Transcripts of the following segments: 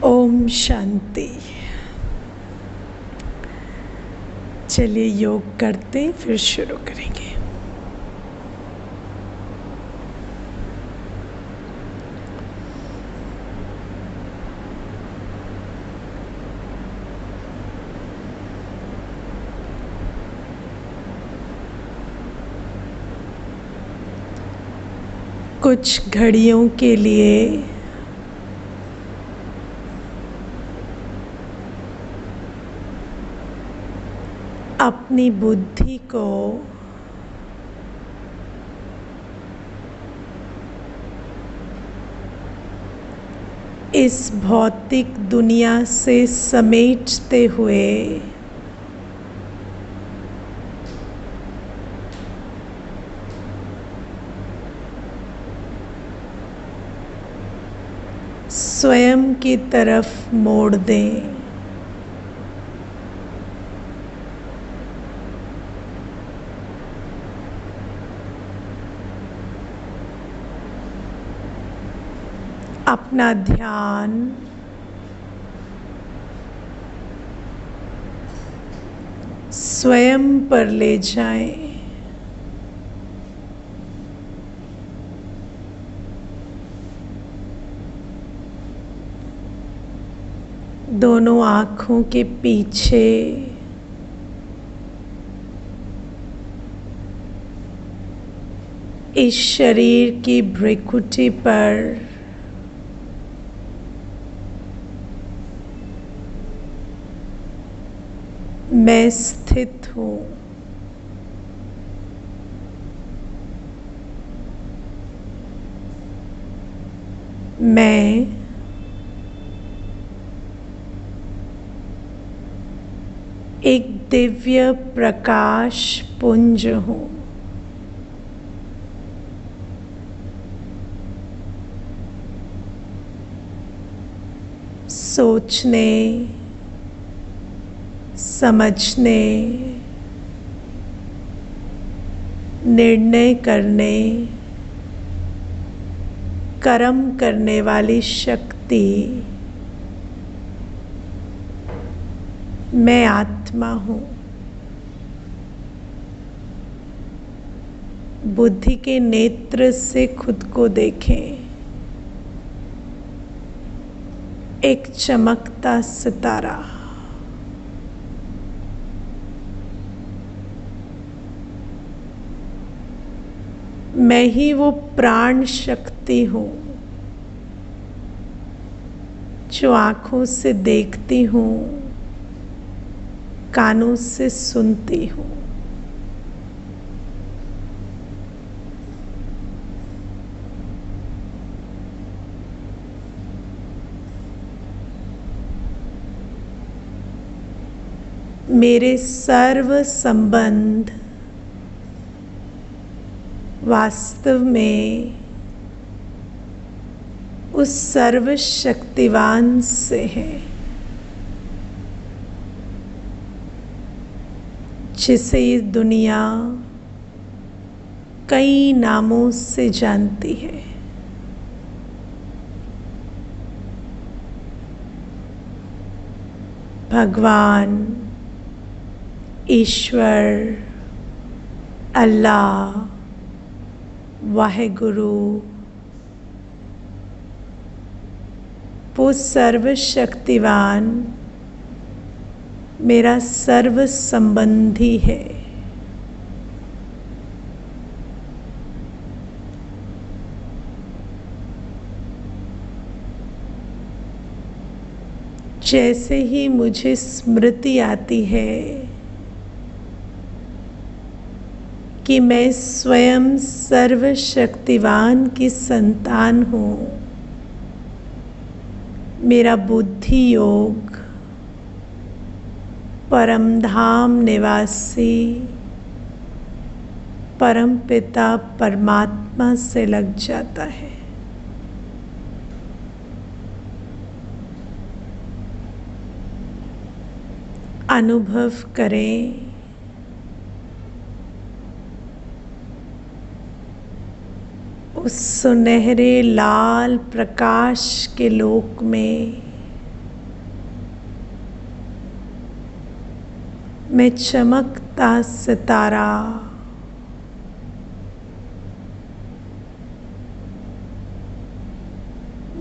ओम शांति। चलिए योग करते फिर शुरू करेंगे। कुछ घड़ियों के लिए अपनी बुद्धि को इस भौतिक दुनिया से समेटते हुए स्वयं की तरफ मोड़ दें। अपना ध्यान स्वयं पर ले जाएं। दोनों आँखों के पीछे इस शरीर की भ्रिकुटी पर मैं स्थित हूँ। मैं एक दिव्य प्रकाश पुंज हूँ। सोचने, समझने, निर्णय करने, कर्म करने वाली शक्ति मैं आत्मा हूँ। बुद्धि के नेत्र से खुद को देखें। एक चमकता सितारा। मैं ही वो प्राण शक्ति हूँ जो आँखों से देखती हूँ, कानों से सुनती हूँ। मेरे सर्व संबंध वास्तव में उस सर्वशक्तिवान से है जिसे ये दुनिया कई नामों से जानती है। भगवान, ईश्वर, अल्लाह, वाहेगुरु, वो सर्वशक्तिवान मेरा सर्व संबंधी है। जैसे ही मुझे स्मृति आती है कि मैं स्वयं सर्वशक्तिवान की संतान हूँ, मेरा बुद्धि योग परमधाम निवासी परमपिता परमात्मा से लग जाता है। अनुभव करें उस सुनहरे लाल प्रकाश के लोक में मैं चमकता सितारा,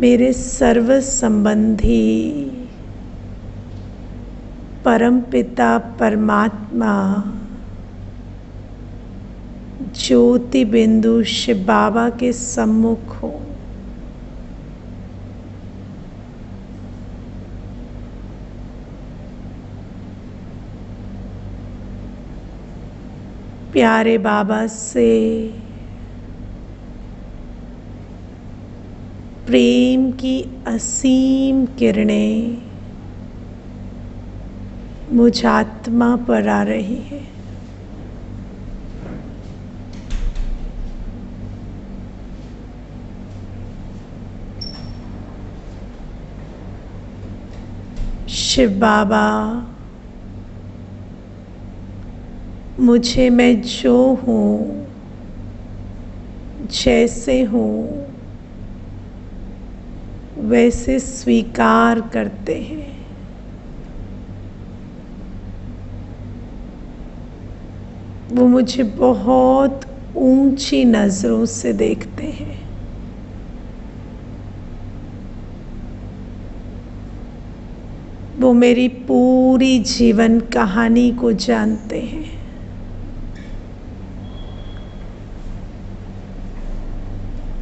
मेरे सर्व संबंधी परमपिता परमात्मा ज्योति बिंदु शिव बाबा के सम्मुख हो। प्यारे बाबा से प्रेम की असीम किरणें मुझ आत्मा पर आ रही है। शिव बाबा मुझे मैं जो हूँ, जैसे हूँ वैसे स्वीकार करते हैं। वो मुझे बहुत ऊंची नजरों से देखते हैं। वो मेरी पूरी जीवन कहानी को जानते हैं।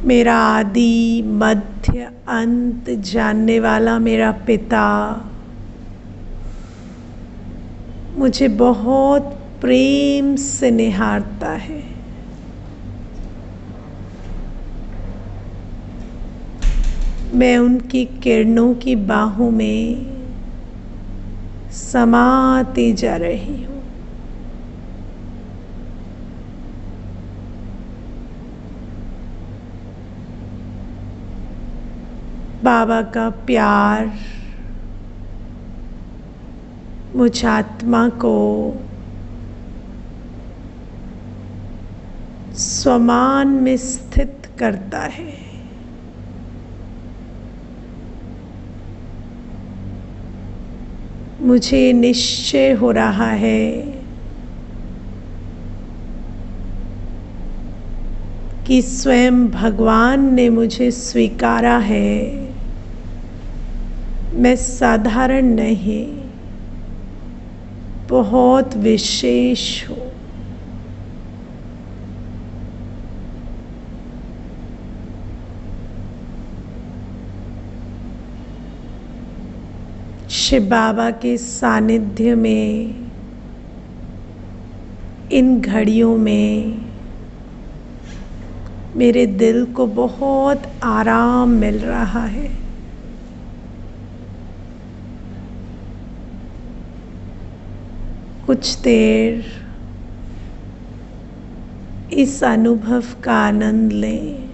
मेरा आदि मध्य अंत जानने वाला मेरा पिता मुझे बहुत प्रेम से निहारता है। मैं उनकी किरणों की बाहों में समाती जा रही हूँ। बाबा का प्यार मुझ आत्मा को स्वमान में स्थित करता है। मुझे निश्चय हो रहा है कि स्वयं भगवान ने मुझे स्वीकारा है। मैं साधारण नहीं, बहुत विशेष हूँ। शिव बाबा के सानिध्य में इन घड़ियों में मेरे दिल को बहुत आराम मिल रहा है। कुछ देर इस अनुभव का आनंद लें।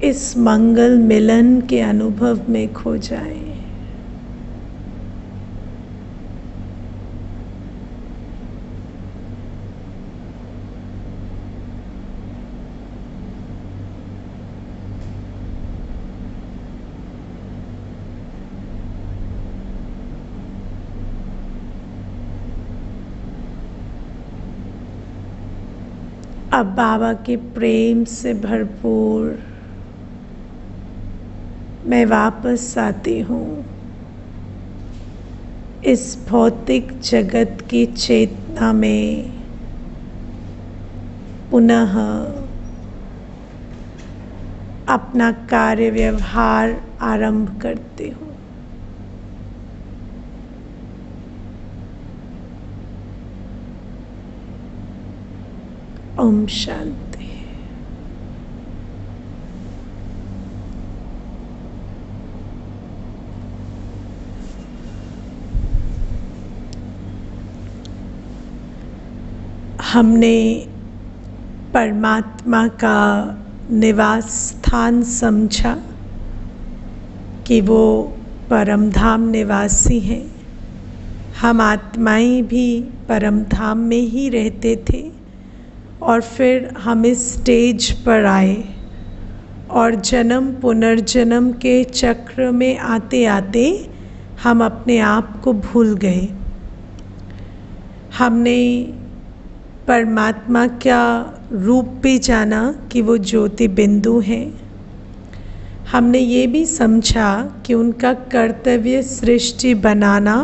इस मंगल मिलन के अनुभव में खो जाएं। अब बाबा के प्रेम से भरपूर मैं वापस आती हूँ इस भौतिक जगत की चेतना में। पुनः अपना कार्य व्यवहार आरंभ करती हूँ। ओम शांति। हमने परमात्मा का निवास स्थान समझा कि वो परम धाम निवासी हैं। हम आत्माएं भी परम धाम में ही रहते थे और फिर हम इस स्टेज पर आए और जन्म पुनर्जन्म के चक्र में आते आते हम अपने आप को भूल गए। हमने परमात्मा का रूप भी जाना कि वो ज्योति बिंदु हैं। हमने ये भी समझा कि उनका कर्तव्य सृष्टि बनाना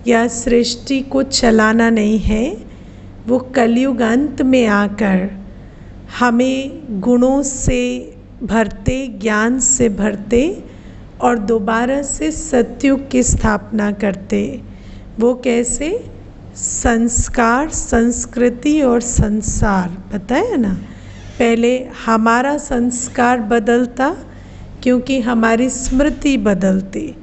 या सृष्टि को चलाना नहीं है, वो कलयुग अंत में आकर हमें गुणों से भरते, ज्ञान से भरते और दोबारा से सतयुग की स्थापना करते। वो कैसे? संस्कार, संस्कृति और संसार, पता है ना। पहले हमारा संस्कार बदलता क्योंकि हमारी स्मृति बदलती।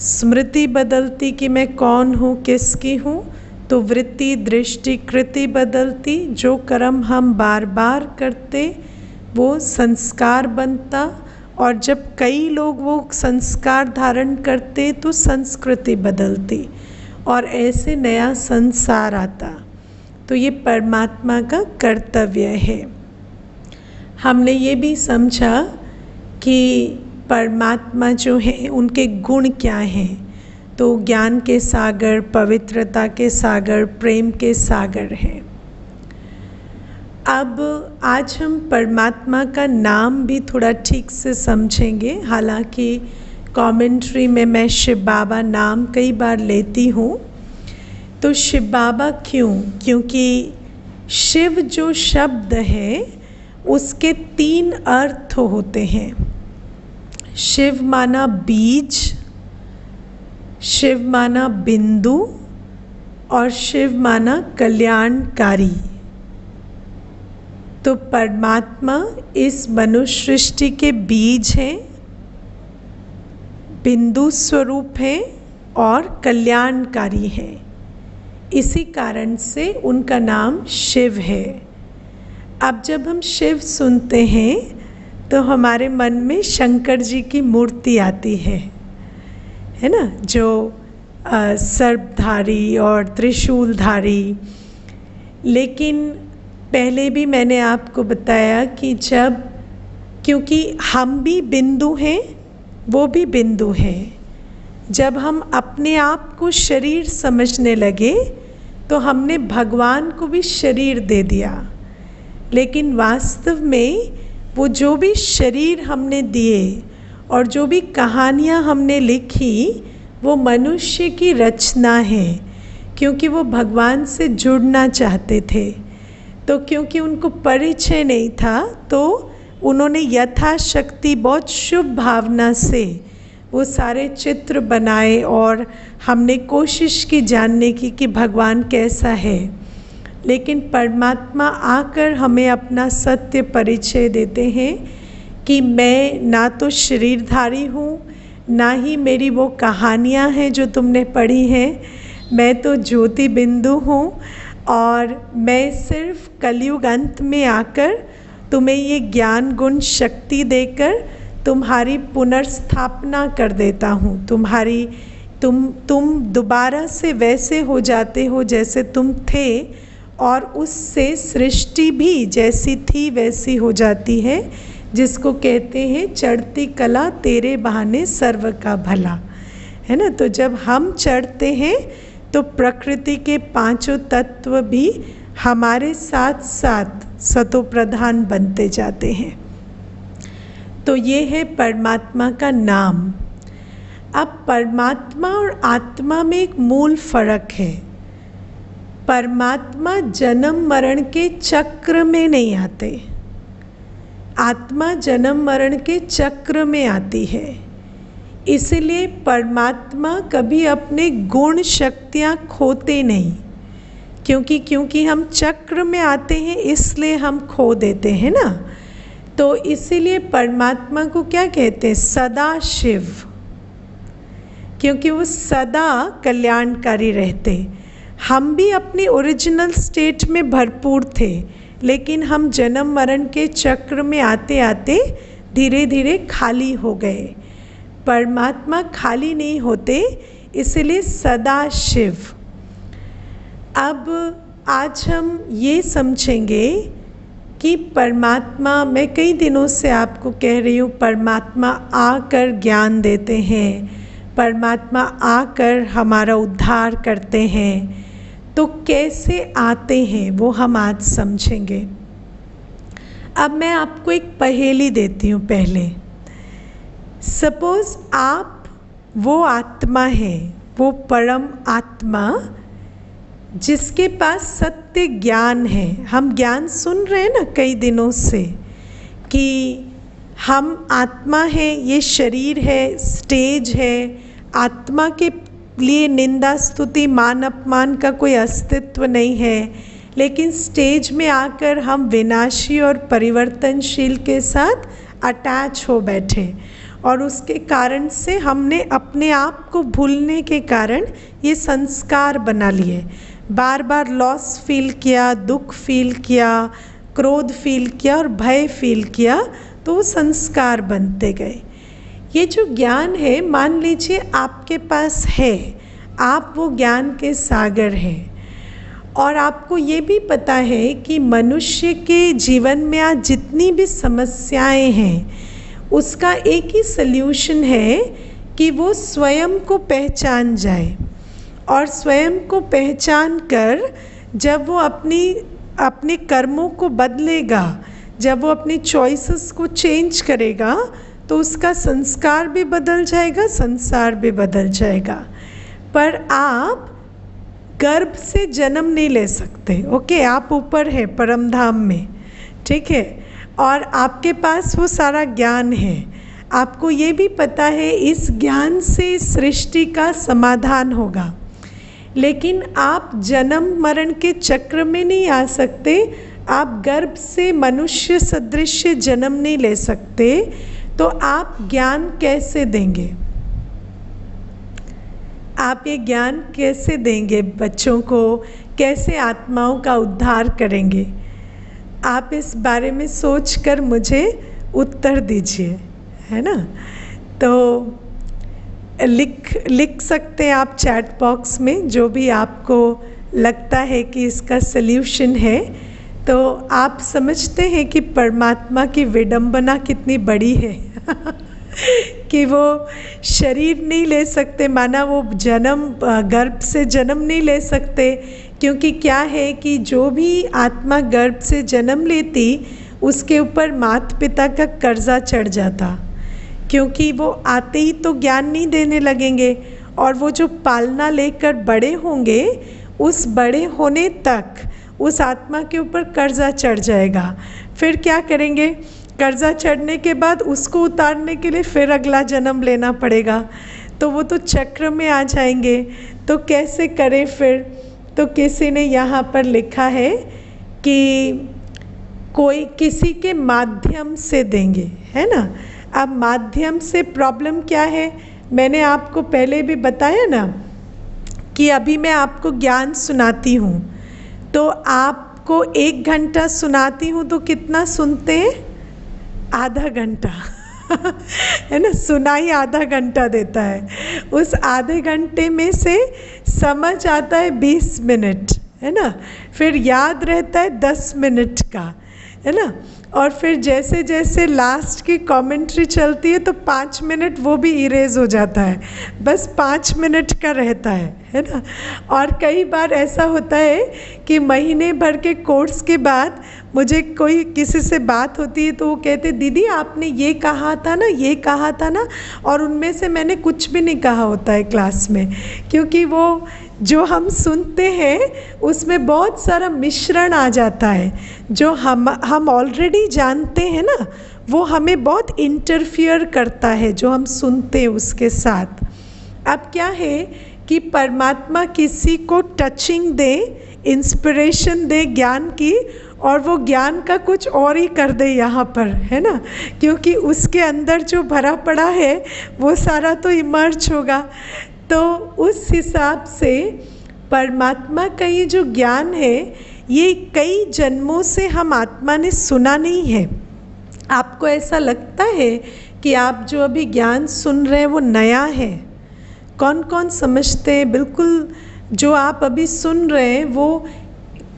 स्मृति बदलती कि मैं कौन हूँ, किसकी हूँ, तो वृत्ति, दृष्टि, कृति बदलती। जो कर्म हम बार बार करते वो संस्कार बनता, और जब कई लोग वो संस्कार धारण करते तो संस्कृति बदलती, और ऐसे नया संसार आता। तो ये परमात्मा का कर्तव्य है। हमने ये भी समझा कि परमात्मा जो है उनके गुण क्या हैं, तो ज्ञान के सागर, पवित्रता के सागर, प्रेम के सागर हैं। अब आज हम परमात्मा का नाम भी थोड़ा ठीक से समझेंगे। हालांकि कमेंट्री में मैं शिव बाबा नाम कई बार लेती हूँ। तो शिव बाबा क्यों? क्योंकि शिव जो शब्द है उसके 3 अर्थ होते हैं। शिव माना बीज, शिव माना बिंदु, और शिव माना कल्याणकारी। तो परमात्मा इस मनुष्य सृष्टि के बीज हैं, बिंदु स्वरूप हैं और कल्याणकारी हैं। इसी कारण से उनका नाम शिव है। अब जब हम शिव सुनते हैं तो हमारे मन में शंकर जी की मूर्ति आती है ना, जो सर्पधारी और त्रिशूलधारी। लेकिन पहले भी मैंने आपको बताया कि क्योंकि हम भी बिंदु हैं, वो भी बिंदु हैं। जब हम अपने आप को शरीर समझने लगे तो हमने भगवान को भी शरीर दे दिया। लेकिन वास्तव में वो जो भी शरीर हमने दिए और जो भी कहानियाँ हमने लिखी वो मनुष्य की रचना है, क्योंकि वो भगवान से जुड़ना चाहते थे। तो क्योंकि उनको परिचय नहीं था तो उन्होंने यथाशक्ति बहुत शुभ भावना से वो सारे चित्र बनाए, और हमने कोशिश की जानने की कि भगवान कैसा है। लेकिन परमात्मा आकर हमें अपना सत्य परिचय देते हैं कि मैं ना तो शरीरधारी हूँ, ना ही मेरी वो कहानियाँ हैं जो तुमने पढ़ी हैं। मैं तो ज्योति बिंदु हूँ, और मैं सिर्फ कलयुग अंत में आकर तुम्हें ये ज्ञान गुण शक्ति देकर तुम्हारी पुनर्स्थापना कर देता हूँ। तुम दोबारा से वैसे हो जाते हो जैसे तुम थे, और उससे सृष्टि भी जैसी थी वैसी हो जाती है, जिसको कहते हैं चढ़ती कला तेरे बहाने सर्व का भला, है ना। तो जब हम चढ़ते हैं तो प्रकृति के 5 तत्व भी हमारे साथ साथ सतोप्रधान बनते जाते हैं। तो ये है परमात्मा का नाम। अब परमात्मा और आत्मा में एक मूल फर्क है। परमात्मा जन्म मरण के चक्र में नहीं आते, आत्मा जन्म मरण के चक्र में आती है। इसलिए परमात्मा कभी अपने गुण शक्तियाँ खोते नहीं, क्योंकि हम चक्र में आते हैं इसलिए हम खो देते हैं ना। तो इसीलिए परमात्मा को क्या कहते हैं? सदा शिव, क्योंकि वो सदा कल्याणकारी रहते। हम भी अपनी ओरिजिनल स्टेट में भरपूर थे, लेकिन हम जन्म मरण के चक्र में आते आते धीरे धीरे खाली हो गए। परमात्मा खाली नहीं होते, इसलिए सदा शिव। अब आज हम ये समझेंगे कि परमात्मा, मैं कई दिनों से आपको कह रही हूँ, परमात्मा आकर ज्ञान देते हैं, परमात्मा आकर हमारा उद्धार करते हैं, तो कैसे आते हैं वो हम आज समझेंगे। अब मैं आपको एक पहेली देती हूँ पहले। सपोज आप वो आत्मा है, वो परम आत्मा जिसके पास सत्य ज्ञान है। हम ज्ञान सुन रहे हैं ना कई दिनों से कि हम आत्मा है, ये शरीर है, स्टेज है। आत्मा के लिए निंदा स्तुति मान अपमान का कोई अस्तित्व नहीं है, लेकिन स्टेज में आकर हम विनाशी और परिवर्तनशील के साथ अटैच हो बैठे, और उसके कारण से हमने अपने आप को भूलने के कारण ये संस्कार बना लिए। बार बार लॉस फील किया, दुख फील किया, क्रोध फील किया और भय फील किया, तो वो संस्कार बनते गए। ये जो ज्ञान है, मान लीजिए आपके पास है, आप वो ज्ञान के सागर हैं, और आपको ये भी पता है कि मनुष्य के जीवन में आज जितनी भी समस्याएं हैं उसका एक ही सल्यूशन है कि वो स्वयं को पहचान जाए, और स्वयं को पहचान कर जब वो अपने कर्मों को बदलेगा, जब वो अपनी चॉइसेस को चेंज करेगा, तो उसका संस्कार भी बदल जाएगा, संसार भी बदल जाएगा। पर आप गर्भ से जन्म नहीं ले सकते। ओके, आप ऊपर है परम धाम में, ठीक है, और आपके पास वो सारा ज्ञान है। आपको ये भी पता है इस ज्ञान से सृष्टि का समाधान होगा, लेकिन आप जन्म मरण के चक्र में नहीं आ सकते। आप गर्भ से मनुष्य सदृश जन्म नहीं ले सकते, तो आप ज्ञान कैसे देंगे? आप ये ज्ञान कैसे देंगे बच्चों को? कैसे आत्माओं का उद्धार करेंगे? आप इस बारे में सोचकर मुझे उत्तर दीजिए, है ना। तो लिख सकते हैं आप चैट बॉक्स में जो भी आपको लगता है कि इसका सल्यूशन है। तो आप समझते हैं कि परमात्मा की विडंबना कितनी बड़ी है कि वो शरीर नहीं ले सकते, माना वो गर्भ से जन्म नहीं ले सकते, क्योंकि क्या है कि जो भी आत्मा गर्भ से जन्म लेती उसके ऊपर माता पिता का कर्जा चढ़ जाता, क्योंकि वो आते ही तो ज्ञान नहीं देने लगेंगे, और वो जो पालना लेकर बड़े होंगे उस बड़े होने तक उस आत्मा के ऊपर कर्जा चढ़ जाएगा। फिर क्या करेंगे? कर्जा चढ़ने के बाद उसको उतारने के लिए फिर अगला जन्म लेना पड़ेगा, तो वो तो चक्र में आ जाएंगे। तो कैसे करें फिर? तो किसी ने यहाँ पर लिखा है कि कोई किसी के माध्यम से देंगे, है ना। अब माध्यम से प्रॉब्लम क्या है? मैंने आपको पहले भी बताया ना कि अभी मैं आपको ज्ञान सुनाती हूँ, तो आपको 1 घंटा सुनाती हूँ तो कितना सुनते हैं? आधा घंटा है ना। सुनाई आधा घंटा देता है, उस आधे घंटे में से समझ आता है 20 मिनट, है ना। फिर याद रहता है 10 मिनट का, है ना। और फिर जैसे जैसे लास्ट की कमेंट्री चलती है तो 5 मिनट वो भी इरेज हो जाता है, बस 5 मिनट का रहता है ना। और कई बार ऐसा होता है कि महीने भर के कोर्स के बाद मुझे कोई किसी से बात होती है तो वो कहते दीदी आपने ये कहा था ना, ये कहा था ना, और उनमें से मैंने कुछ भी नहीं कहा होता है क्लास में, क्योंकि वो जो हम सुनते हैं उसमें बहुत सारा मिश्रण आ जाता है। जो हम ऑलरेडी जानते हैं ना, वो हमें बहुत इंटरफियर करता है जो हम सुनते हैं उसके साथ। अब क्या है कि परमात्मा किसी को टचिंग दे, इंस्पिरेशन दे ज्ञान की, और वो ज्ञान का कुछ और ही कर दे यहाँ पर, है ना, क्योंकि उसके अंदर जो भरा पड़ा है वो सारा तो इमर्ज होगा। तो उस हिसाब से परमात्मा का ये जो ज्ञान है ये कई जन्मों से हम आत्मा ने सुना नहीं है। आपको ऐसा लगता है कि आप जो अभी ज्ञान सुन रहे हैं वो नया है? कौन कौन समझते हैं? बिल्कुल, जो आप अभी सुन रहे हैं वो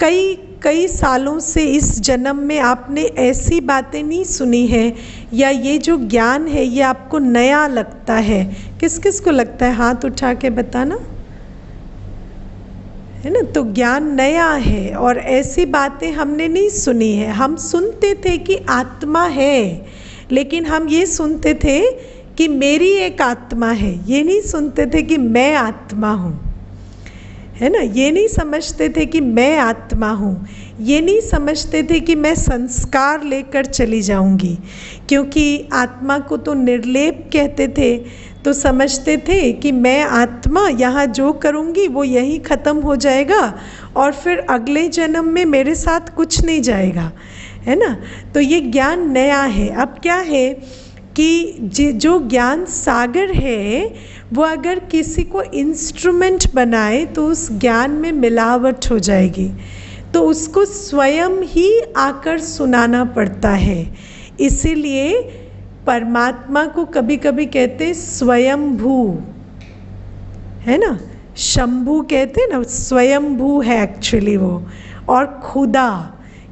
कई कई सालों से इस जन्म में आपने ऐसी बातें नहीं सुनी है, या ये जो ज्ञान है ये आपको नया लगता है? किस किस को लगता है? हाथ उठा के बताना, है ना। तो ज्ञान नया है और ऐसी बातें हमने नहीं सुनी है। हम सुनते थे कि आत्मा है, लेकिन हम ये सुनते थे कि मेरी एक आत्मा है, ये नहीं सुनते थे कि मैं आत्मा हूँ, है ना। ये नहीं समझते थे कि मैं आत्मा हूँ, ये नहीं समझते थे कि मैं संस्कार लेकर चली जाऊँगी, क्योंकि आत्मा को तो निर्लेप कहते थे। तो समझते थे कि मैं आत्मा यहाँ जो करूँगी वो यहीं ख़त्म हो जाएगा और फिर अगले जन्म में मेरे साथ कुछ नहीं जाएगा, है ना। तो ये ज्ञान नया है। अब क्या है कि जो ज्ञान सागर है वो अगर किसी को इंस्ट्रूमेंट बनाए तो उस ज्ञान में मिलावट हो जाएगी, तो उसको स्वयं ही आकर सुनाना पड़ता है। इसीलिए परमात्मा को कभी कभी कहते स्वयंभू, है ना। शंभू कहते ना, स्वयंभू है एक्चुअली वो, और खुदा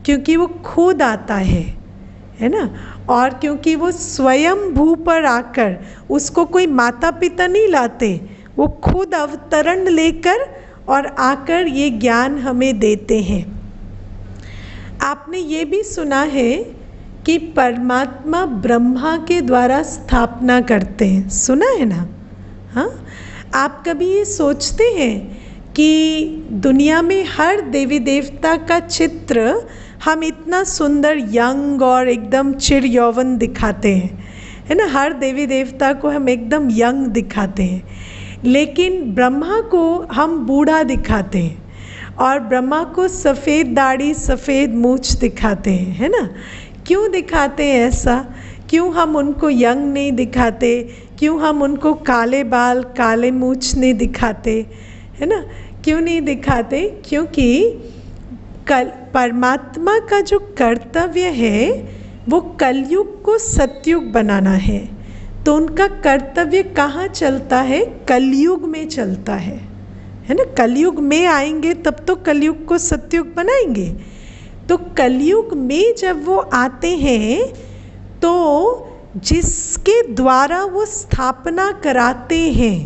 क्योंकि वो खुद आता है ना। और क्योंकि वो स्वयं भू पर आकर, उसको कोई माता पिता नहीं लाते, वो खुद अवतरण लेकर और आकर ये ज्ञान हमें देते हैं। आपने ये भी सुना है कि परमात्मा ब्रह्मा के द्वारा स्थापना करते हैं, सुना है ना। हाँ, आप कभी ये सोचते हैं कि दुनिया में हर देवी देवता का चित्र हम इतना सुंदर यंग और एकदम चिर यौवन दिखाते हैं, है ना। हर देवी देवता को हम एकदम यंग दिखाते हैं, लेकिन ब्रह्मा को हम बूढ़ा दिखाते हैं, और ब्रह्मा को सफ़ेद दाढ़ी सफ़ेद मूछ दिखाते हैं, है ना। क्यों दिखाते हैं ऐसा? क्यों हम उनको यंग नहीं दिखाते? क्यों हम उनको काले बाल काले मूछ नहीं दिखाते, है ना। क्यों नहीं दिखाते? क्योंकि परमात्मा का जो कर्तव्य है वो कलयुग को सतयुग बनाना है। तो उनका कर्तव्य कहाँ चलता है? कलयुग में चलता है ना। कलयुग में आएंगे तब तो कलयुग को सतयुग बनाएंगे। तो कलयुग में जब वो आते हैं तो जिसके द्वारा वो स्थापना कराते हैं,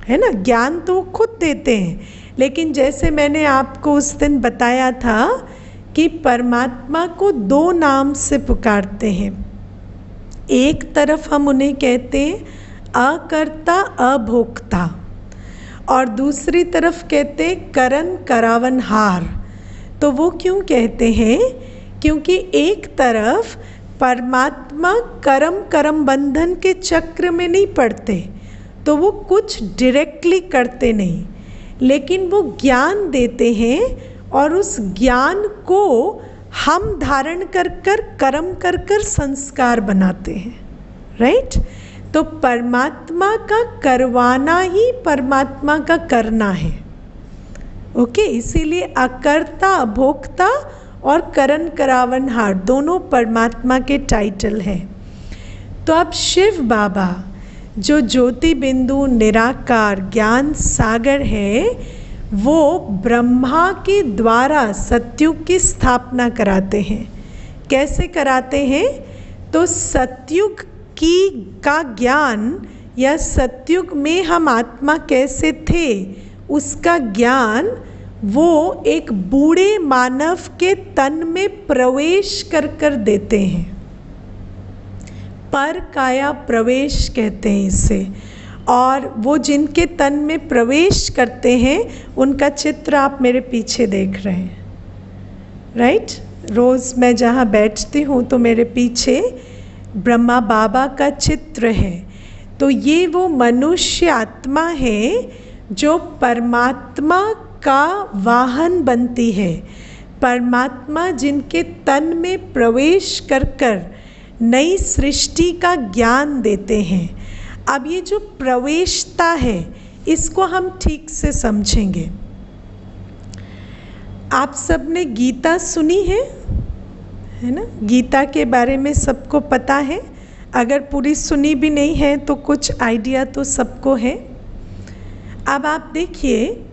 है ना, ज्ञान तो खुद देते हैं, लेकिन जैसे मैंने आपको उस दिन बताया था कि परमात्मा को दो नाम से पुकारते हैं। एक तरफ हम उन्हें कहते हैं अकर्ता अभोक्ता, और दूसरी तरफ कहते हैं करन करावनहार। तो वो क्यों कहते हैं? क्योंकि एक तरफ परमात्मा कर्म बंधन के चक्र में नहीं पड़ते, तो वो कुछ डायरेक्टली करते नहीं, लेकिन वो ज्ञान देते हैं और उस ज्ञान को हम धारण कर कर कर्म कर कर संस्कार बनाते हैं, राइट। तो परमात्मा का करवाना ही परमात्मा का करना है, ओके। इसीलिए अकर्ता अभोक्ता और करन करावनहार दोनों परमात्मा के टाइटल हैं। तो अब शिव बाबा जो ज्योति बिंदु निराकार ज्ञान सागर है, वो ब्रह्मा के द्वारा सतयुग की स्थापना कराते हैं। कैसे कराते हैं? तो सतयुग का ज्ञान, या सतयुग में हम आत्मा कैसे थे उसका ज्ञान वो एक बूढ़े मानव के तन में प्रवेश कर कर देते हैं। पर काया प्रवेश कहते हैं इसे। और वो जिनके तन में प्रवेश करते हैं उनका चित्र आप मेरे पीछे देख रहे हैं, राइट। रोज़ मैं जहाँ बैठती हूँ तो मेरे पीछे ब्रह्मा बाबा का चित्र है। तो ये वो मनुष्य आत्मा है जो परमात्मा का वाहन बनती है। परमात्मा जिनके तन में प्रवेश कर कर नई सृष्टि का ज्ञान देते हैं। अब ये जो प्रवेशता है इसको हम ठीक से समझेंगे। आप सब ने गीता सुनी है ना। गीता के बारे में सबको पता है। अगर पूरी सुनी भी नहीं है तो कुछ आइडिया तो सबको है। अब आप देखिए,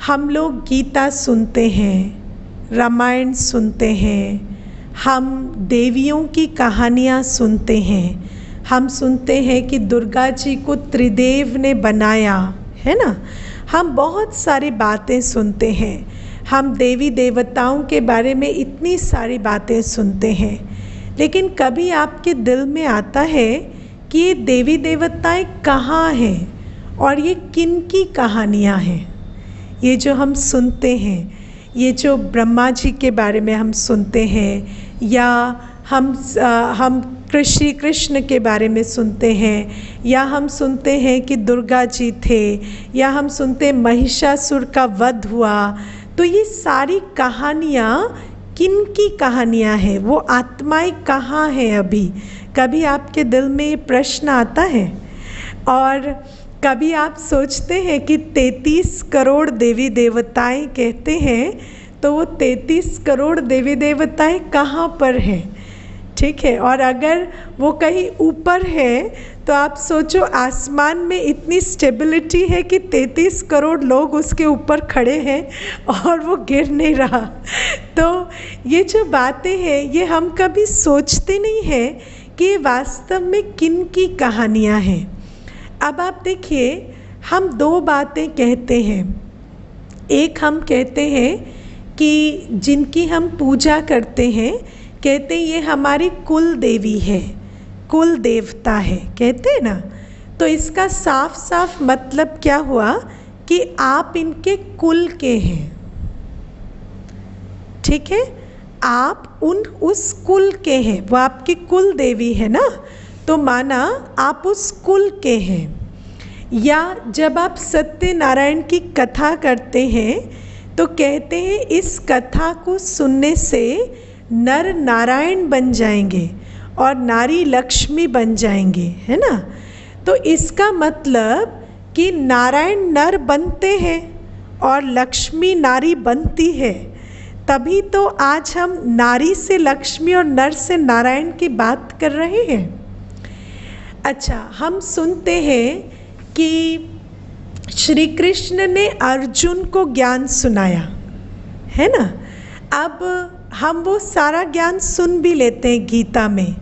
हम लोग गीता सुनते हैं, रामायण सुनते हैं, हम देवियों की कहानियाँ सुनते हैं, हम सुनते हैं कि दुर्गा जी को त्रिदेव ने बनाया, है ना। हम बहुत सारी बातें सुनते हैं, हम देवी देवताओं के बारे में इतनी सारी बातें सुनते हैं, लेकिन कभी आपके दिल में आता है कि ये देवी देवताएं कहाँ हैं और ये किन की कहानियाँ हैं। ये जो हम सुनते हैं, ये जो ब्रह्मा जी के बारे में हम सुनते हैं, या हम श्री कृष्ण के बारे में सुनते हैं, या हम सुनते हैं कि दुर्गा जी थे, या हम सुनते हैं महिषासुर का वध हुआ, तो ये सारी कहानियाँ किन की कहानियाँ हैं, वो आत्माएं कहाँ हैं अभी। कभी आपके दिल में ये प्रश्न आता है? और कभी आप सोचते हैं कि 33 करोड़ देवी देवताएं कहते हैं, तो वो 33 करोड़ देवी देवताएं कहाँ पर हैं? ठीक है, और अगर वो कहीं ऊपर है तो आप सोचो आसमान में इतनी स्टेबिलिटी है कि 33 करोड़ लोग उसके ऊपर खड़े हैं और वो गिर नहीं रहा। तो ये जो बातें हैं ये हम कभी सोचते नहीं हैं कि ये वास्तव में किन की कहानियाँ हैं। अब आप देखिए, हम दो बातें कहते हैं। एक हम कहते हैं कि जिनकी हम पूजा करते हैं, कहते हैं ये हमारी कुल देवी है, कुल देवता है, कहते हैं ना। तो इसका साफ साफ मतलब क्या हुआ कि आप इनके कुल के हैं। ठीक है, आप उस कुल के हैं, वो आपकी कुल देवी है ना, तो माना आप उस कुल के हैं। या जब आप सत्यनारायण की कथा करते हैं तो कहते हैं इस कथा को सुनने से नर नारायण बन जाएंगे और नारी लक्ष्मी बन जाएंगे, है ना। तो इसका मतलब कि नारायण नर बनते हैं और लक्ष्मी नारी बनती है, तभी तो आज हम नारी से लक्ष्मी और नर से नारायण की बात कर रहे हैं। अच्छा, हम सुनते हैं कि श्री कृष्ण ने अर्जुन को ज्ञान सुनाया, है ना। अब हम वो सारा ज्ञान सुन भी लेते हैं गीता में,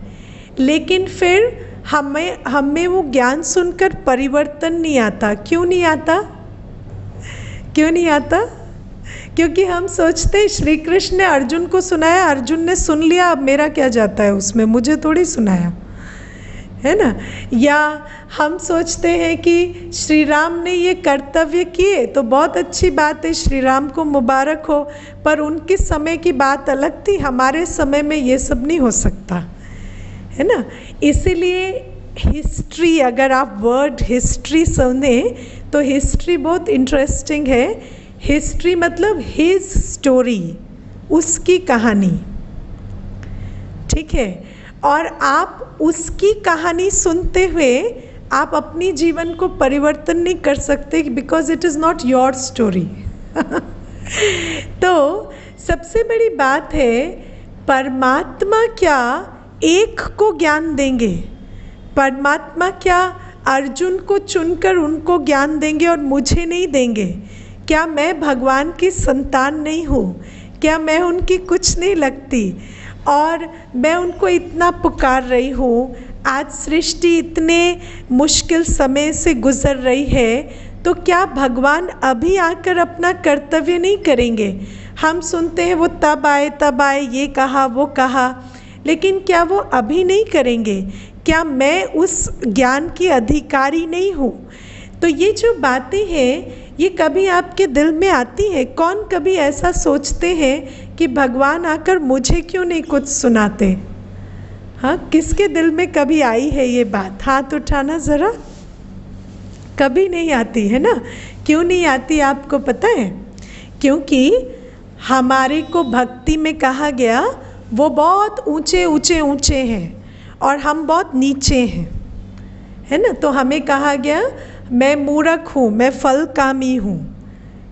लेकिन फिर हमें वो ज्ञान सुनकर परिवर्तन नहीं आता। क्यों नहीं आता? क्यों नहीं आता? क्योंकि हम सोचते हैं श्री कृष्ण ने अर्जुन को सुनाया, अर्जुन ने सुन लिया, अब मेरा क्या जाता है उसमें, मुझे थोड़ी सुनाया, है ना। या हम सोचते हैं कि श्री राम ने ये कर्तव्य किए तो बहुत अच्छी बात है, श्री राम को मुबारक हो, पर उनके समय की बात अलग थी, हमारे समय में ये सब नहीं हो सकता, है ना। इसीलिए हिस्ट्री, अगर आप वर्ड हिस्ट्री सुने तो हिस्ट्री बहुत इंटरेस्टिंग है। हिस्ट्री मतलब हिज स्टोरी, उसकी कहानी, ठीक है। और आप उसकी कहानी सुनते हुए आप अपनी जीवन को परिवर्तन नहीं कर सकते, because it is not your story. तो सबसे बड़ी बात है, परमात्मा क्या एक को ज्ञान देंगे? परमात्मा क्या अर्जुन को चुनकर उनको ज्ञान देंगे और मुझे नहीं देंगे? क्या मैं भगवान की संतान नहीं हूँ? क्या मैं उनकी कुछ नहीं लगती? और मैं उनको इतना पुकार रही हूँ, आज सृष्टि इतने मुश्किल समय से गुजर रही है, तो क्या भगवान अभी आकर अपना कर्तव्य नहीं करेंगे? हम सुनते हैं वो तब आए, ये कहा वो कहा, लेकिन क्या वो अभी नहीं करेंगे? क्या मैं उस ज्ञान की अधिकारी नहीं हूँ? तो ये जो बातें हैं ये कभी आपके दिल में आती है? कौन कभी ऐसा सोचते हैं कि भगवान आकर मुझे क्यों नहीं कुछ सुनाते? हाँ, किसके दिल में कभी आई है ये बात? हाथ उठाना ज़रा। कभी नहीं आती है ना? क्यों नहीं आती आपको पता है? क्योंकि हमारे को भक्ति में कहा गया वो बहुत ऊंचे हैं और हम बहुत नीचे हैं, है ना। तो हमें कहा गया मैं मूर्ख हूँ, मैं फलकामी हूँ,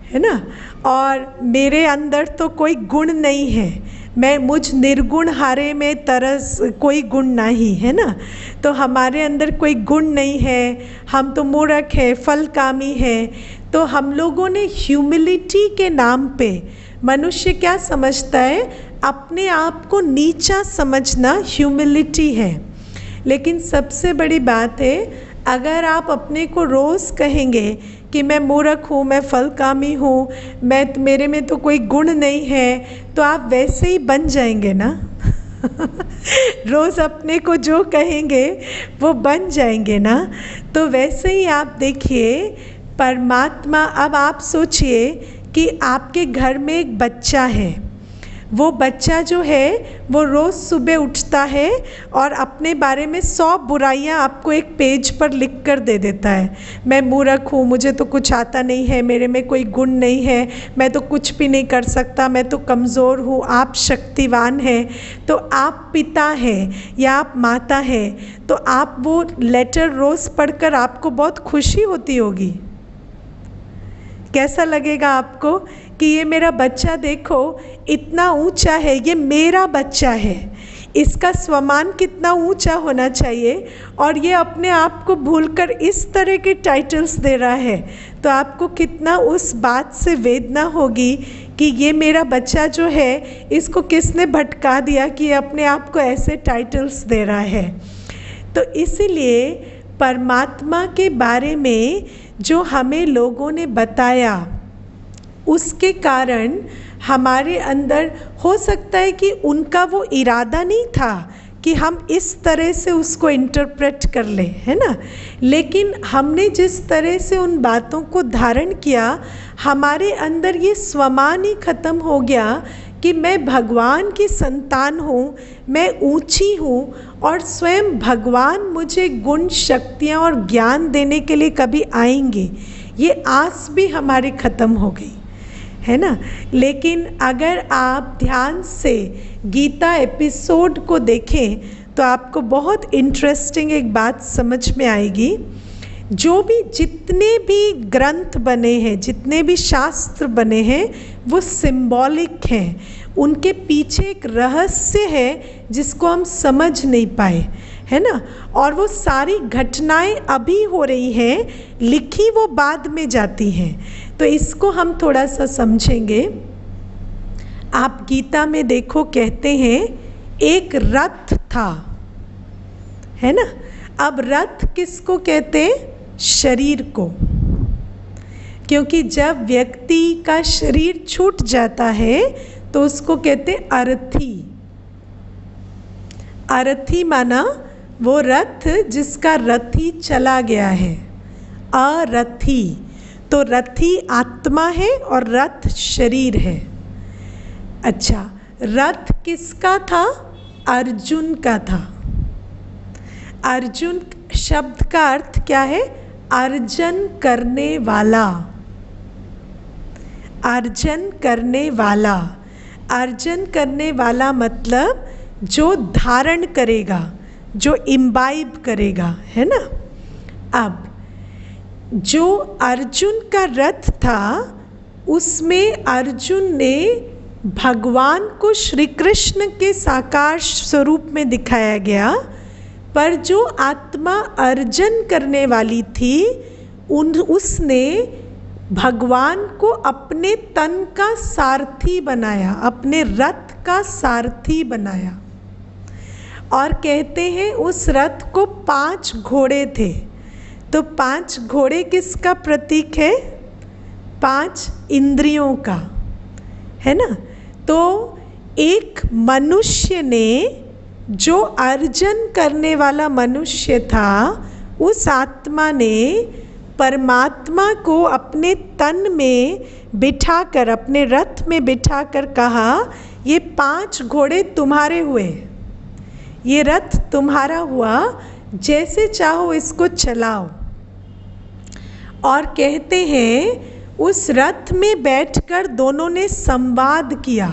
है ना, और मेरे अंदर तो कोई गुण नहीं है, मुझ निर्गुण हारे में तरस कोई गुण नहीं, है ना। तो हमारे अंदर कोई गुण नहीं है, हम तो मूर्ख है, फलकामी है। तो हम लोगों ने ह्यूमिलिटी के नाम पे मनुष्य क्या समझता है? अपने आप को नीचा समझना ह्यूमिलिटी है। लेकिन सबसे बड़ी बात है, अगर आप अपने को रोज़ कहेंगे कि मैं मूर्ख हूँ, मैं फलकामी हूँ, मेरे में तो कोई गुण नहीं है, तो आप वैसे ही बन जाएंगे ना। रोज़ अपने को जो कहेंगे वो बन जाएंगे ना। तो वैसे ही आप देखिए, परमात्मा, अब आप सोचिए कि आपके घर में एक बच्चा है। वो बच्चा जो है वो रोज़ सुबह उठता है और अपने बारे में 100 बुराइयां आपको एक पेज पर लिख कर दे देता है। मैं मूर्ख हूँ, मुझे तो कुछ आता नहीं है, मेरे में कोई गुण नहीं है, मैं तो कुछ भी नहीं कर सकता, मैं तो कमज़ोर हूँ, आप शक्तिवान हैं। तो आप पिता हैं या आप माता हैं, तो आप वो लेटर रोज़ पढ़कर आपको बहुत खुशी होती होगी। कैसा लगेगा आपको कि ये मेरा बच्चा देखो इतना ऊंचा है, ये मेरा बच्चा है, इसका स्वमान कितना ऊंचा होना चाहिए, और ये अपने आप को भूलकर इस तरह के टाइटल्स दे रहा है। तो आपको कितना उस बात से वेदना होगी कि ये मेरा बच्चा जो है, इसको किसने भटका दिया कि ये अपने आप को ऐसे टाइटल्स दे रहा है। तो इसीलिए परमात्मा के बारे में जो हमें लोगों ने बताया, उसके कारण हमारे अंदर हो सकता है कि उनका वो इरादा नहीं था कि हम इस तरह से उसको इंटरप्रेट कर लें, है ना। लेकिन हमने जिस तरह से उन बातों को धारण किया, हमारे अंदर ये स्वमान ही ख़त्म हो गया कि मैं भगवान की संतान हूँ, मैं ऊंची हूँ, और स्वयं भगवान मुझे गुण, शक्तियाँ और ज्ञान देने के लिए कभी आएंगे, ये आस भी हमारी ख़त्म हो गई, है ना। लेकिन अगर आप ध्यान से गीता एपिसोड को देखें तो आपको बहुत इंटरेस्टिंग एक बात समझ में आएगी। जो भी जितने भी ग्रंथ बने हैं, जितने भी शास्त्र बने हैं, वो सिंबॉलिक हैं। उनके पीछे एक रहस्य है जिसको हम समझ नहीं पाए, है ना। और वो सारी घटनाएं अभी हो रही हैं, लिखी वो बाद में जाती हैं। तो इसको हम थोड़ा सा समझेंगे। आप गीता में देखो, कहते हैं एक रथ था, है ना। अब रथ किसको कहते हैं? शरीर को। क्योंकि जब व्यक्ति का शरीर छूट जाता है तो उसको कहते अर्थी। अर्थी माना वो रथ जिसका रथी चला गया है, अरथी। तो रथी आत्मा है और रथ शरीर है। अच्छा, रथ किसका था? अर्जुन का था। अर्जुन शब्द का अर्थ क्या है? अर्जन करने वाला। अर्जन करने वाला। अर्जन करने वाला मतलब जो धारण करेगा, जो इम्बाइब करेगा, है ना। अब जो अर्जुन का रथ था, उसमें अर्जुन ने भगवान को श्री कृष्ण के साकार स्वरूप में दिखाया गया। पर जो आत्मा अर्जन करने वाली थी, उसने भगवान को अपने तन का सारथी बनाया, अपने रथ का सारथी बनाया। और कहते हैं उस रथ को 5 घोड़े थे। तो 5 घोड़े किसका प्रतीक है? 5 इंद्रियों का, है ना। तो एक मनुष्य ने, जो अर्जन करने वाला मनुष्य था, उस आत्मा ने परमात्मा को अपने तन में बिठाकर, अपने रथ में बिठाकर कहा, ये 5 घोड़े तुम्हारे हुए, ये रथ तुम्हारा हुआ, जैसे चाहो इसको चलाओ। और कहते हैं उस रथ में बैठकर दोनों ने संवाद किया।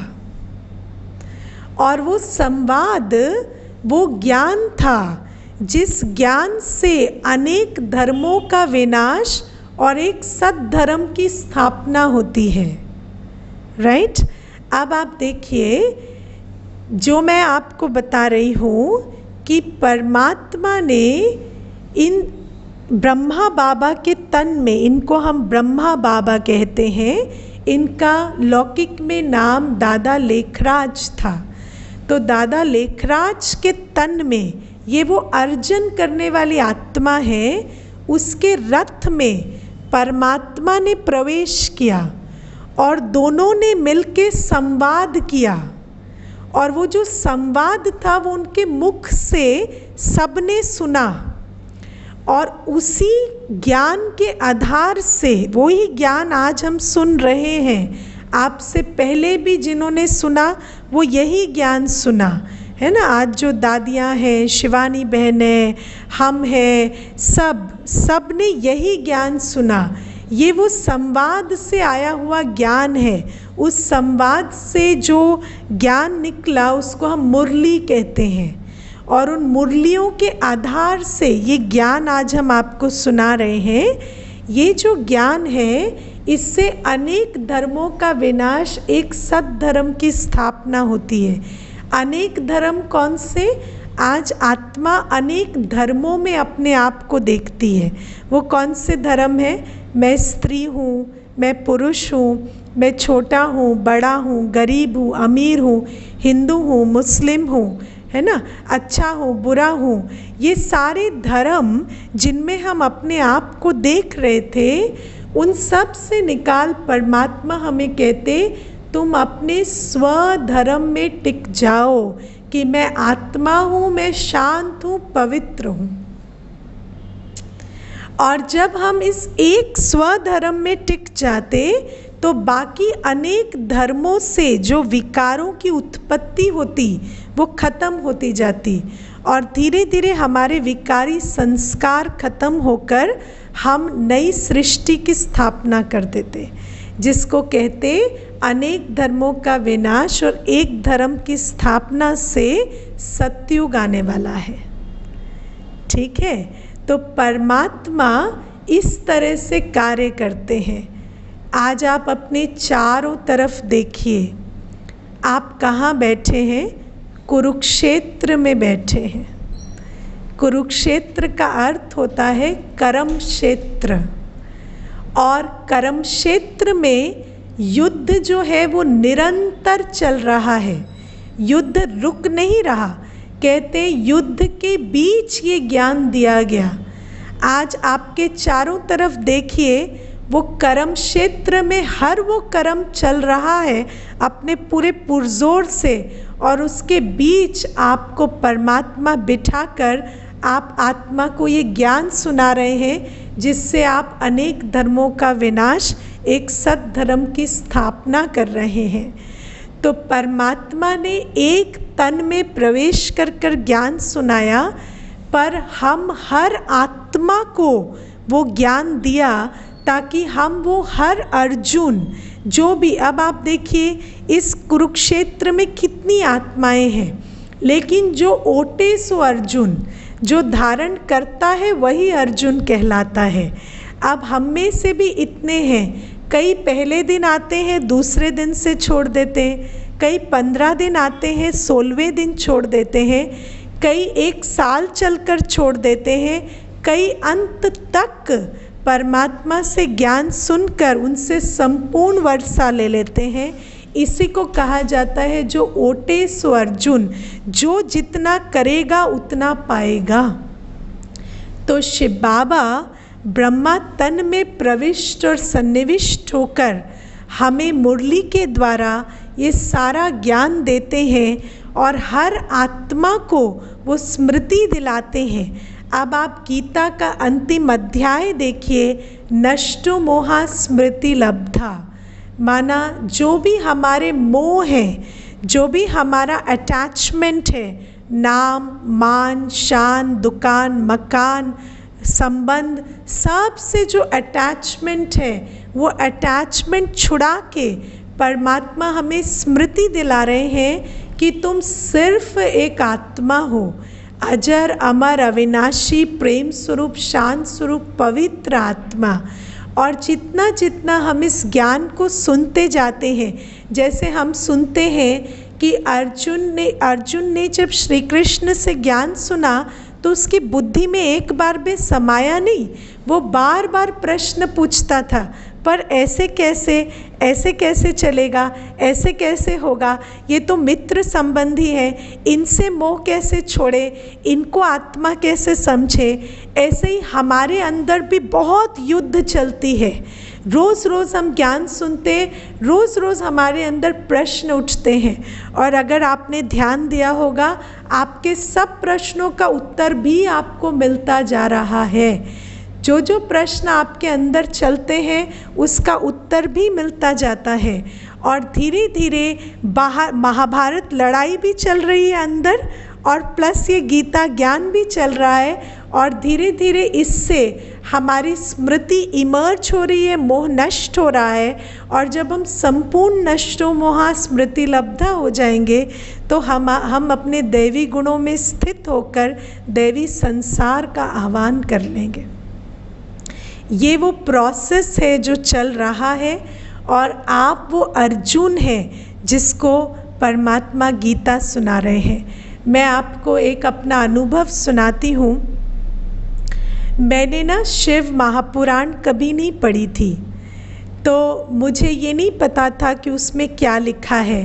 और वो संवाद, वो ज्ञान था जिस ज्ञान से अनेक धर्मों का विनाश और एक सद्धर्म की स्थापना होती है। राइट। अब आप देखिए, जो मैं आपको बता रही हूँ कि परमात्मा ने इन ब्रह्मा बाबा के तन में, इनको हम ब्रह्मा बाबा कहते हैं, इनका लौकिक में नाम दादा लेखराज था। तो दादा लेखराज के तन में ये वो अर्जन करने वाली आत्मा है, उसके रथ में परमात्मा ने प्रवेश किया और दोनों ने मिलके संवाद किया। और वो जो संवाद था वो उनके मुख से सबने सुना, और उसी ज्ञान के आधार से, वही ज्ञान आज हम सुन रहे हैं। आपसे पहले भी जिन्होंने सुना वो यही ज्ञान सुना है ना। आज जो दादियाँ हैं, शिवानी बहन है, हम हैं, सब ने यही ज्ञान सुना। ये वो संवाद से आया हुआ ज्ञान है। उस संवाद से जो ज्ञान निकला उसको हम मुरली कहते हैं, और उन मुरलियों के आधार से ये ज्ञान आज हम आपको सुना रहे हैं। ये जो ज्ञान है, इससे अनेक धर्मों का विनाश, एक सद्धर्म की स्थापना होती है। अनेक धर्म कौन से? आज आत्मा अनेक धर्मों में अपने आप को देखती है। वो कौन से धर्म है? मैं स्त्री हूँ, मैं पुरुष हूँ, मैं छोटा हूँ, बड़ा हूँ, गरीब हूँ, अमीर हूँ, हिंदू हूँ, मुस्लिम हूँ, है ना, अच्छा हूँ, बुरा हूँ। ये सारे धर्म जिनमें हम अपने आप को देख रहे थे, उन सब से निकाल परमात्मा हमें कहते, तुम अपने स्वधर्म में टिक जाओ कि मैं आत्मा हूँ, मैं शांत हूँ, पवित्र हूँ। और जब हम इस एक स्वधर्म में टिक जाते तो बाकी अनेक धर्मों से जो विकारों की उत्पत्ति होती वो खत्म होती जाती, और धीरे धीरे हमारे विकारी संस्कार खत्म होकर हम नई सृष्टि की स्थापना कर देते, जिसको कहते अनेक धर्मों का विनाश और एक धर्म की स्थापना से सतयुग आने वाला है। ठीक है, तो परमात्मा इस तरह से कार्य करते हैं। आज आप अपने चारों तरफ देखिए, आप कहाँ बैठे हैं? कुरुक्षेत्र में बैठे हैं। कुरुक्षेत्र का अर्थ होता है कर्म क्षेत्र, और कर्म क्षेत्र में युद्ध जो है वो निरंतर चल रहा है, युद्ध रुक नहीं रहा। कहते युद्ध के बीच ये ज्ञान दिया गया। आज आपके चारों तरफ देखिए, वो कर्म क्षेत्र में हर वो कर्म चल रहा है अपने पूरे पुरजोर से, और उसके बीच आपको परमात्मा बिठाकर आप आत्मा को ये ज्ञान सुना रहे हैं, जिससे आप अनेक धर्मों का विनाश, एक सद्धर्म की स्थापना कर रहे हैं। तो परमात्मा ने एक तन में प्रवेश कर ज्ञान सुनाया, पर हम हर आत्मा को वो ज्ञान दिया ताकि हम वो हर अर्जुन जो भी, अब आप देखिए इस कुरुक्षेत्र में कितनी आत्माएं हैं, लेकिन जो ओटे सो अर्जुन जो धारण करता है वही अर्जुन कहलाता है। अब हम में से भी इतने हैं, कई पहले दिन आते हैं, दूसरे दिन से छोड़ देते हैं, कई 15 दिन आते हैं, 16वें दिन छोड़ देते हैं, कई 1 साल चलकर छोड़ देते हैं, कई अंत तक परमात्मा से ज्ञान सुनकर उनसे संपूर्ण वर्षा ले लेते हैं। इसी को कहा जाता है जो ओटे सो अर्जुन, जो जितना करेगा उतना पाएगा। तो शिव बाबा ब्रह्मा तन में प्रविष्ट और सन्निविष्ट होकर हमें मुरली के द्वारा ये सारा ज्ञान देते हैं, और हर आत्मा को वो स्मृति दिलाते हैं। अब आप गीता का अंतिम अध्याय देखिए, नष्टो मोहा स्मृति लब्धा, माना जो भी हमारे मोह है, जो भी अटैचमेंट अटैचमेंट है, नाम, मान, शान, दुकान, मकान, संबंध, सब से जो अटैचमेंट है, वो अटैचमेंट छुड़ा के परमात्मा हमें स्मृति दिला रहे हैं कि तुम सिर्फ एक आत्मा हो, अजर अमर अविनाशी प्रेम स्वरूप शांत स्वरूप पवित्र आत्मा। और जितना जितना हम इस ज्ञान को सुनते जाते हैं, जैसे हम सुनते हैं कि अर्जुन ने जब श्री कृष्ण से ज्ञान सुना तो उसकी बुद्धि में एक बार भी समाया नहीं। वो बार बार प्रश्न पूछता था, पर ऐसे कैसे चलेगा, ऐसे कैसे होगा, ये तो मित्र संबंधी है, इनसे मोह कैसे छोड़े, इनको आत्मा कैसे समझे। ऐसे ही हमारे अंदर भी बहुत युद्ध चलती है। रोज़ रोज़ हम ज्ञान सुनते, रोज़ रोज़ हमारे अंदर प्रश्न उठते हैं, और अगर आपने ध्यान दिया होगा आपके सब प्रश्नों का उत्तर भी आपको मिलता जा रहा है। जो जो प्रश्न आपके अंदर चलते हैं उसका उत्तर भी मिलता जाता है, और धीरे धीरे बाहर महाभारत लड़ाई भी चल रही है अंदर, और प्लस ये गीता ज्ञान भी चल रहा है, और धीरे धीरे इससे हमारी स्मृति इमर्ज हो रही है, मोह नष्ट हो रहा है। और जब हम संपूर्ण नष्टो मोहा स्मृति लब्धा हो जाएंगे तो हम अपने दैवी गुणों में स्थित होकर दैवी संसार का आह्वान कर लेंगे। ये वो प्रोसेस है जो चल रहा है, और आप वो अर्जुन हैं जिसको परमात्मा गीता सुना रहे हैं। मैं आपको एक अपना अनुभव सुनाती हूँ। मैंने ना शिव महापुराण कभी नहीं पढ़ी थी, तो मुझे ये नहीं पता था कि उसमें क्या लिखा है।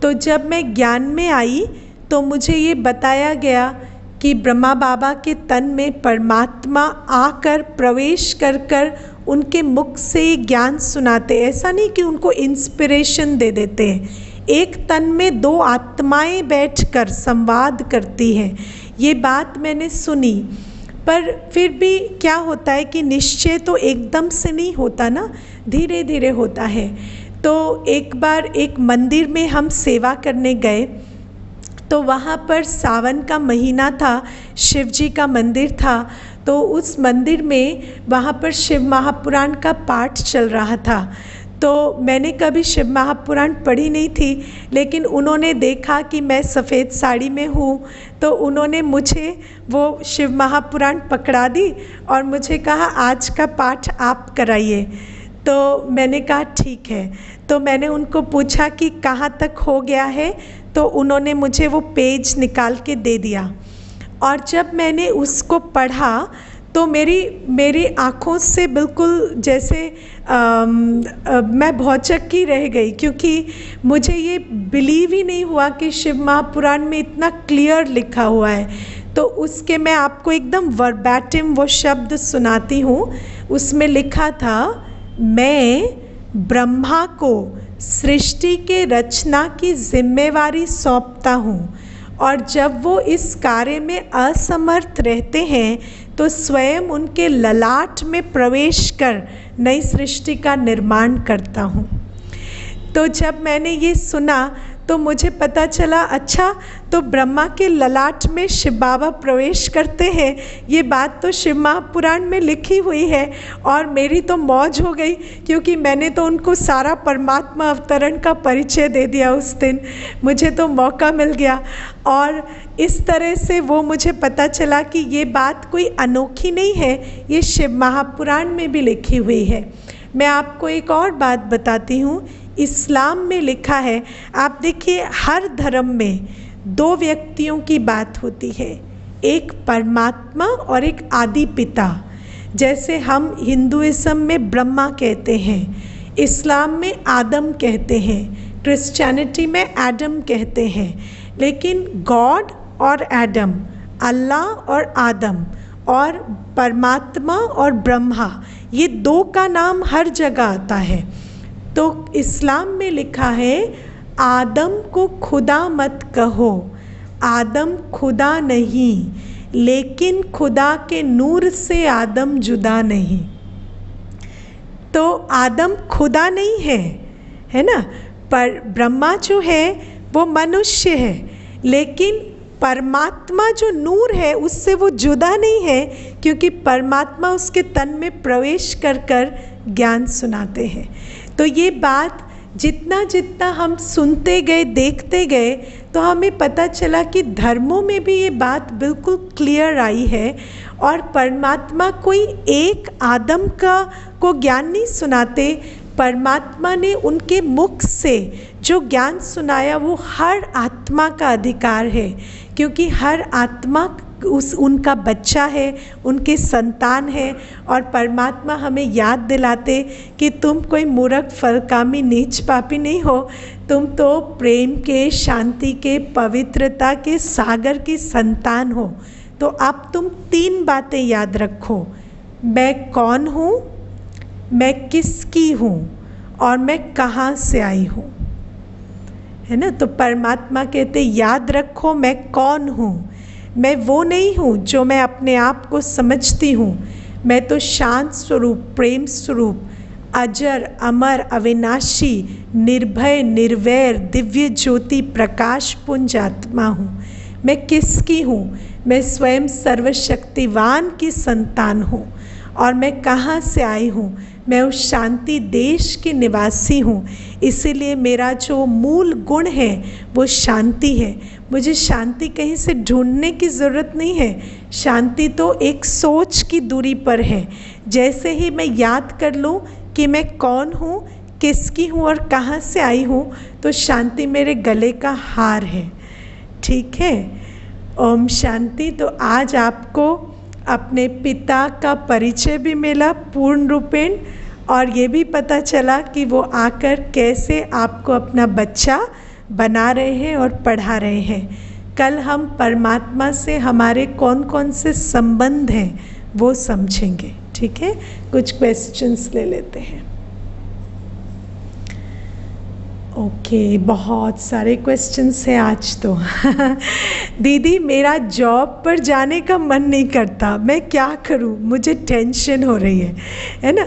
तो जब मैं ज्ञान में आई तो मुझे ये बताया गया कि ब्रह्मा बाबा के तन में परमात्मा आकर प्रवेश कर कर उनके मुख से ज्ञान सुनाते। ऐसा नहीं कि उनको इंस्पिरेशन दे देते हैं, एक तन में दो आत्माएं बैठकर संवाद करती हैं। ये बात मैंने सुनी, पर फिर भी क्या होता है कि निश्चय तो एकदम से नहीं होता ना, धीरे धीरे होता है। तो एक बार एक मंदिर में हम सेवा करने गए, तो वहाँ पर सावन का महीना था, शिव जी का मंदिर था। तो उस मंदिर में वहाँ पर शिव महापुराण का पाठ चल रहा था। तो मैंने कभी शिव महापुराण पढ़ी नहीं थी, लेकिन उन्होंने देखा कि मैं सफ़ेद साड़ी में हूँ, तो उन्होंने मुझे वो शिव महापुराण पकड़ा दी और मुझे कहा आज का पाठ आप कराइए। तो मैंने कहा ठीक है। तो मैंने उनको पूछा कि कहाँ तक हो गया है, तो उन्होंने मुझे वो पेज निकाल के दे दिया, और जब मैंने उसको पढ़ा तो मेरी आँखों से बिल्कुल जैसे मैं भौचक्की रह गई, क्योंकि मुझे ये बिलीव ही नहीं हुआ कि शिव महापुराण में इतना क्लियर लिखा हुआ है। तो उसके मैं आपको एकदम वर्बैटिम वो शब्द सुनाती हूँ। उसमें लिखा था, मैं ब्रह्मा को सृष्टि के रचना की जिम्मेवारी सौंपता हूँ, और जब वो इस कार्य में असमर्थ रहते हैं तो स्वयं उनके ललाट में प्रवेश कर नई सृष्टि का निर्माण करता हूँ। तो जब मैंने ये सुना तो मुझे पता चला, अच्छा तो ब्रह्मा के ललाट में शिव बाबा प्रवेश करते हैं, ये बात तो शिव महापुराण में लिखी हुई है। और मेरी तो मौज हो गई, क्योंकि मैंने तो उनको सारा परमात्मा अवतरण का परिचय दे दिया उस दिन, मुझे तो मौका मिल गया। और इस तरह से वो मुझे पता चला कि ये बात कोई अनोखी नहीं है, ये शिव महापुराण में भी लिखी हुई है। मैं आपको एक और बात बताती हूँ, इस्लाम में लिखा है, आप देखिए हर धर्म में दो व्यक्तियों की बात होती है, एक परमात्मा और एक आदि पिता। जैसे हम हिंदुइज्म में ब्रह्मा कहते हैं, इस्लाम में आदम कहते हैं, क्रिश्चियनिटी में एडम कहते हैं। लेकिन गॉड और एडम, अल्लाह और आदम, और परमात्मा और ब्रह्मा, ये दो का नाम हर जगह आता है। तो इस्लाम में लिखा है, आदम को खुदा मत कहो, आदम खुदा नहीं, लेकिन खुदा के नूर से आदम जुदा नहीं। तो आदम खुदा नहीं है, है ना, पर ब्रह्मा जो है वो मनुष्य है, लेकिन परमात्मा जो नूर है उससे वो जुदा नहीं है, क्योंकि परमात्मा उसके तन में प्रवेश कर कर ज्ञान सुनाते हैं। तो ये बात जितना जितना हम सुनते गए, देखते गए, तो हमें पता चला कि धर्मों में भी ये बात बिल्कुल क्लियर आई है। और परमात्मा कोई एक आदम को ज्ञान नहीं सुनाते, परमात्मा ने उनके मुख से जो ज्ञान सुनाया वो हर आत्मा का अधिकार है, क्योंकि हर आत्मा उनका बच्चा है, उनके संतान है, और परमात्मा हमें याद दिलाते कि तुम कोई मूर्ख फलकामी नीच पापी नहीं हो, तुम तो प्रेम के, शांति के, पवित्रता के सागर की संतान हो। तो अब तुम 3 बातें याद रखो, मैं कौन हूँ, मैं किसकी हूँ, और मैं कहाँ से आई हूँ, है ना। तो परमात्मा कहते याद रखो मैं कौन हूँ, मैं वो नहीं हूँ जो मैं अपने आप को समझती हूँ, मैं तो शांत स्वरूप, प्रेम स्वरूप, अजर अमर अविनाशी, निर्भय निर्वैर, दिव्य ज्योति प्रकाश पुंज आत्मा हूँ। मैं किसकी हूँ, मैं स्वयं सर्वशक्तिवान की संतान हूँ। और मैं कहाँ से आई हूँ, मैं उस शांति देश की निवासी हूँ। इसीलिए मेरा जो मूल गुण है वो शांति है। मुझे शांति कहीं से ढूंढने की ज़रूरत नहीं है, शांति तो एक सोच की दूरी पर है। जैसे ही मैं याद कर लूँ कि मैं कौन हूँ, किसकी हूँ और कहाँ से आई हूँ, तो शांति मेरे गले का हार है। ठीक है, ओम शांति। तो आज आपको अपने पिता का परिचय भी मिला पूर्ण रूपेण, और ये भी पता चला कि वो आकर कैसे आपको अपना बच्चा बना रहे हैं और पढ़ा रहे हैं। कल हम परमात्मा से हमारे कौन कौन से संबंध हैं वो समझेंगे। ठीक है, कुछ क्वेश्चंस ले लेते हैं। ओके, बहुत सारे क्वेश्चंस हैं आज तो। दीदी मेरा जॉब पर जाने का मन नहीं करता, मैं क्या करूं, मुझे टेंशन हो रही है ना।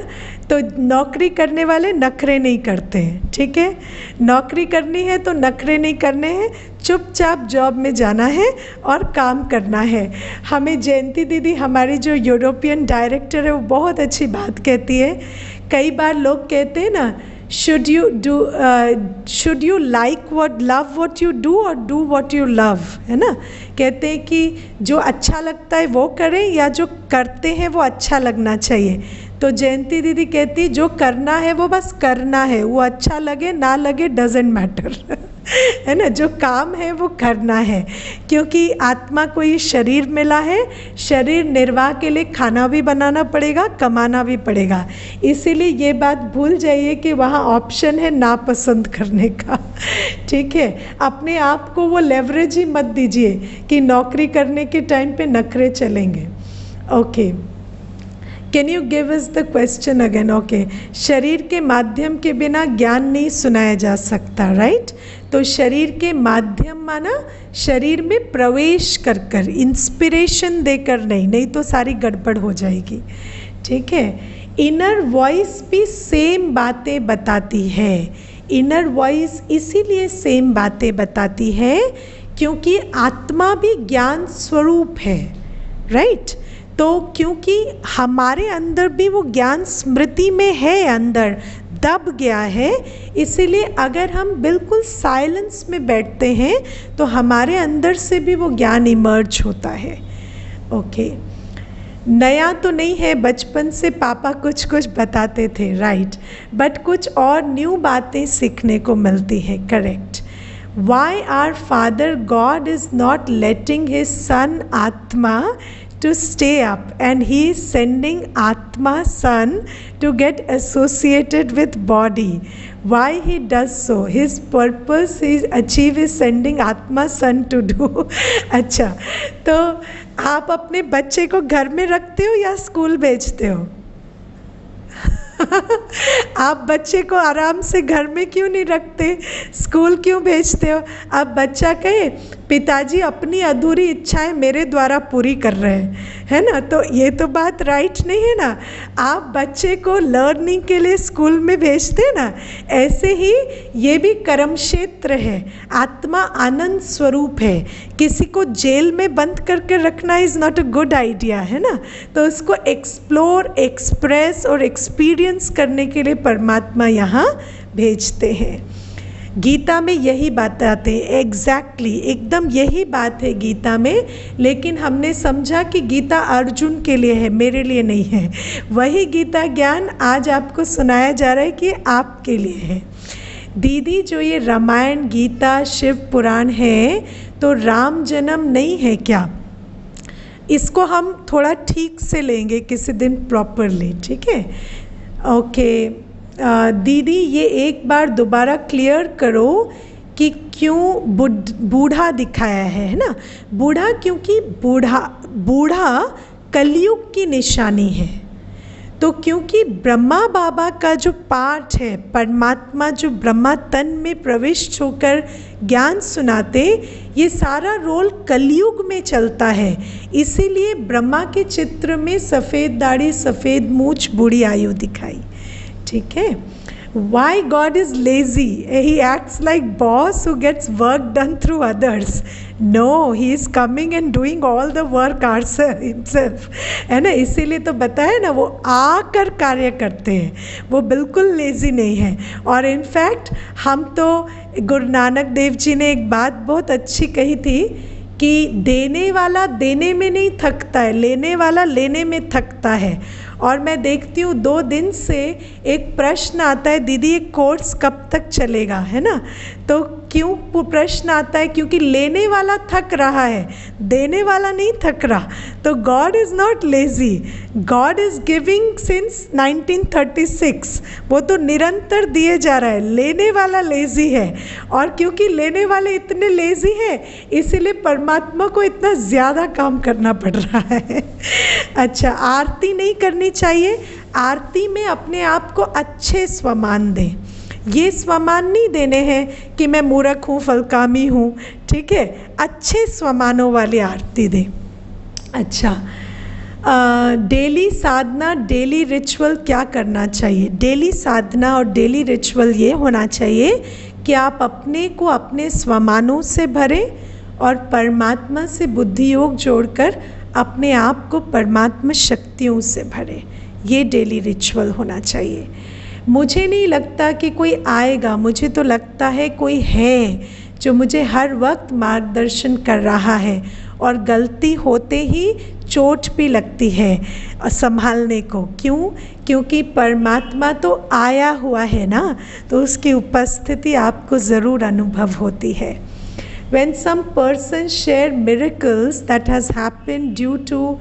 तो नौकरी करने वाले नखरे नहीं करते हैं, ठीक है। नौकरी करनी है तो नखरे नहीं करने हैं, चुपचाप जॉब में जाना है और काम करना है। हमें जयंती दीदी, हमारी जो यूरोपियन डायरेक्टर है, वो बहुत अच्छी बात कहती है। कई बार लोग कहते हैं ना, should you like what love what you do or do what you love, है ना। कहते हैं कि जो अच्छा लगता है वो करें, या जो करते हैं वो अच्छा लगना चाहिए। तो जयंती दीदी कहती है जो करना है वो बस करना है, वो अच्छा लगे ना लगे डजेंट मैटर, है ना। जो काम है वो करना है, क्योंकि आत्मा को ये शरीर मिला है, शरीर निर्वाह के लिए खाना भी बनाना पड़ेगा, कमाना भी पड़ेगा। इसीलिए ये बात भूल जाइए कि वहाँ ऑप्शन है नापसंद करने का। ठीक है, अपने आप को वो लेवरेज ही मत दीजिए कि नौकरी करने के टाइम पे नखरे चलेंगे। Okay, can you give us the question again. Okay, शरीर के माध्यम के बिना ज्ञान नहीं सुनाया जा सकता, राइट। तो शरीर के माध्यम माना शरीर में प्रवेश कर कर, इंस्पिरेशन देकर नहीं तो सारी गड़बड़ हो जाएगी। ठीक है, इनर वॉइस भी सेम बातें बताती है। इनर वॉइस इसीलिए सेम बातें बताती है क्योंकि आत्मा भी ज्ञान स्वरूप है, राइट। तो क्योंकि हमारे अंदर भी वो ज्ञान स्मृति में है, अंदर दब गया है, इसीलिए अगर हम बिल्कुल साइलेंस में बैठते हैं तो हमारे अंदर से भी वो ज्ञान इमर्ज होता है। ओके, नया तो नहीं है, बचपन से पापा कुछ कुछ बताते थे, राइट, बट कुछ और न्यू बातें सीखने को मिलती है, correct. Why our Father God is not letting his son Atma to stay up, and he is sending Atma son to get associated with body? Why he does so? His purpose he achieve is sending Atma son to do. अच्छा, तो आप अपने बच्चे को घर में रखते हो या स्कूल भेजते हो? आप बच्चे को आराम से घर में क्यों नहीं रखते, स्कूल क्यों भेजते हो? अब बच्चा कहे पिताजी अपनी अधूरी इच्छाएं मेरे द्वारा पूरी कर रहे हैं, है ना। तो ये तो बात राइट नहीं है ना। आप बच्चे को लर्निंग के लिए स्कूल में भेजते हैं ना, ऐसे ही ये भी कर्म क्षेत्र है। आत्मा आनंद स्वरूप है, किसी को जेल में बंद करके रखना is not a good idea, है ना। तो उसको एक्सप्लोर, एक्सप्रेस और एक्सपीरियंस करने के लिए परमात्मा यहाँ भेजते हैं। गीता में यही बात आते हैं, एग्जैक्टली एकदम यही बात है गीता में, लेकिन हमने समझा कि गीता अर्जुन के लिए है, मेरे लिए नहीं है। वही गीता ज्ञान आज आपको सुनाया जा रहा है कि आपके लिए है। दीदी जो ये रामायण, गीता, शिव पुराण है, तो राम जन्म नहीं है क्या? इसको हम थोड़ा ठीक से लेंगे किसी दिन प्रॉपरली, ठीक है? ओके दीदी, ये एक बार दोबारा क्लियर करो कि क्यों बूढ़ा दिखाया है ना? बूढ़ा क्योंकि बूढ़ा कलयुग की निशानी है। तो क्योंकि ब्रह्मा बाबा का जो पाठ है, परमात्मा जो ब्रह्मा तन में प्रविष्ट होकर ज्ञान सुनाते, ये सारा रोल कलयुग में चलता है। इसीलिए ब्रह्मा के चित्र में सफ़ेद दाढ़ी, सफ़ेद मूछ, बूढ़ी आयु दिखाई, ठीक है? Why God is lazy? He acts like boss who gets work done through others. No, he is coming and doing all the work himself. है ना? इसीलिए तो बताया ना, वो आकर कार्य करते हैं, वो बिल्कुल लेज़ी नहीं है। और इनफैक्ट हम तो, गुरु नानक देव जी ने एक बात बहुत अच्छी कही थी कि देने वाला देने में नहीं थकता है, लेने वाला लेने में थकता है। और मैं देखती हूँ 2 दिन से एक प्रश्न आता है, दीदी ये कोर्स कब तक चलेगा, है ना? तो क्यों प्रश्न आता है? क्योंकि लेने वाला थक रहा है, देने वाला नहीं थक रहा। तो God is not lazy, God is giving since 1936। वो तो निरंतर दिए जा रहा है, लेने वाला लेज़ी है। और क्योंकि लेने वाले इतने लेज़ी हैं, इसीलिए परमात्मा को इतना ज़्यादा काम करना पड़ रहा है। अच्छा, आरती नहीं करनी चाहिए। आरती में अपने आप को अच्छे स्वमान दें। ये स्वमान नहीं देने हैं कि मैं मूर्ख हूँ, फलकामी हूँ, ठीक है? अच्छे स्वमानों वाली आरती दें। अच्छा, डेली साधना, डेली रिचुअल क्या करना चाहिए? डेली साधना और डेली रिचुअल ये होना चाहिए कि आप अपने को अपने स्वमानों से भरें और परमात्मा से बुद्धि योग जोड़कर अपने आप को परमात्मा शक्तियों से भरें। ये डेली रिचुअल होना चाहिए। मुझे नहीं लगता कि कोई आएगा, मुझे तो लगता है कोई है जो मुझे हर वक्त मार्गदर्शन कर रहा है। और गलती होते ही चोट भी लगती है संभालने को। क्यों? क्योंकि परमात्मा तो आया हुआ है ना, तो उसकी उपस्थिति आपको ज़रूर अनुभव होती है। When some person share miracles that has happened due to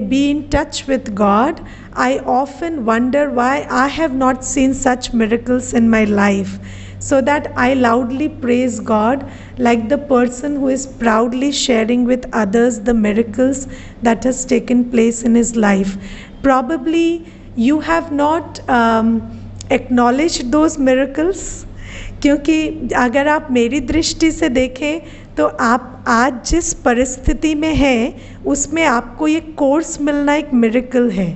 be in touch with God, I often wonder why I have not seen such miracles in my life, so that I loudly praise God like the person who is proudly sharing with others the miracles that has taken place in his life. Probably you have not acknowledged those miracles, क्योंकि अगर आप मेरी दृष्टि से देखें तो आप आज जिस परिस्थिति में हैं उसमें आपको ये कोर्स मिलना एक मिरेकल है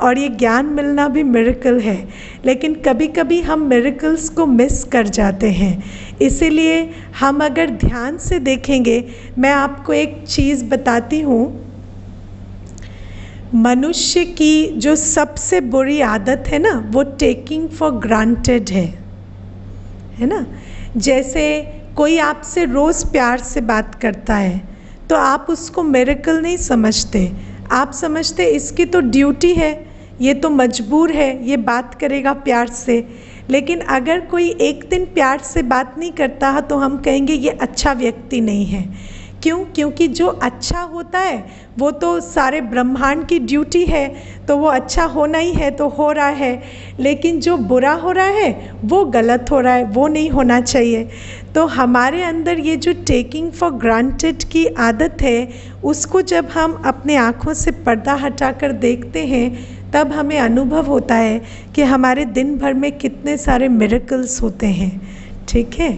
और ये ज्ञान मिलना भी मिरेकल है। लेकिन कभी कभी हम मिरेकल्स को मिस कर जाते हैं। इसीलिए हम अगर ध्यान से देखेंगे, मैं आपको एक चीज़ बताती हूँ। मनुष्य की जो सबसे बुरी आदत है ना, वो टेकिंग फॉर ग्रांटेड है ना। जैसे कोई आपसे रोज़ प्यार से बात करता है तो आप उसको मिरेकल नहीं समझते, आप समझते इसकी तो ड्यूटी है, ये तो मजबूर है, ये बात करेगा प्यार से। लेकिन अगर कोई एक दिन प्यार से बात नहीं करता तो हम कहेंगे ये अच्छा व्यक्ति नहीं है। क्यों? क्योंकि जो अच्छा होता है वो तो सारे ब्रह्मांड की ड्यूटी है, तो वो अच्छा होना ही है, तो हो रहा है। लेकिन जो बुरा हो रहा है वो गलत हो रहा है, वो नहीं होना चाहिए। तो हमारे अंदर ये जो टेकिंग फॉर ग्रांटेड की आदत है, उसको जब हम अपने आँखों से पर्दा हटाकर देखते हैं तब हमें अनुभव होता है कि हमारे दिन भर में कितने सारे मिरेकल्स होते हैं। ठीक है।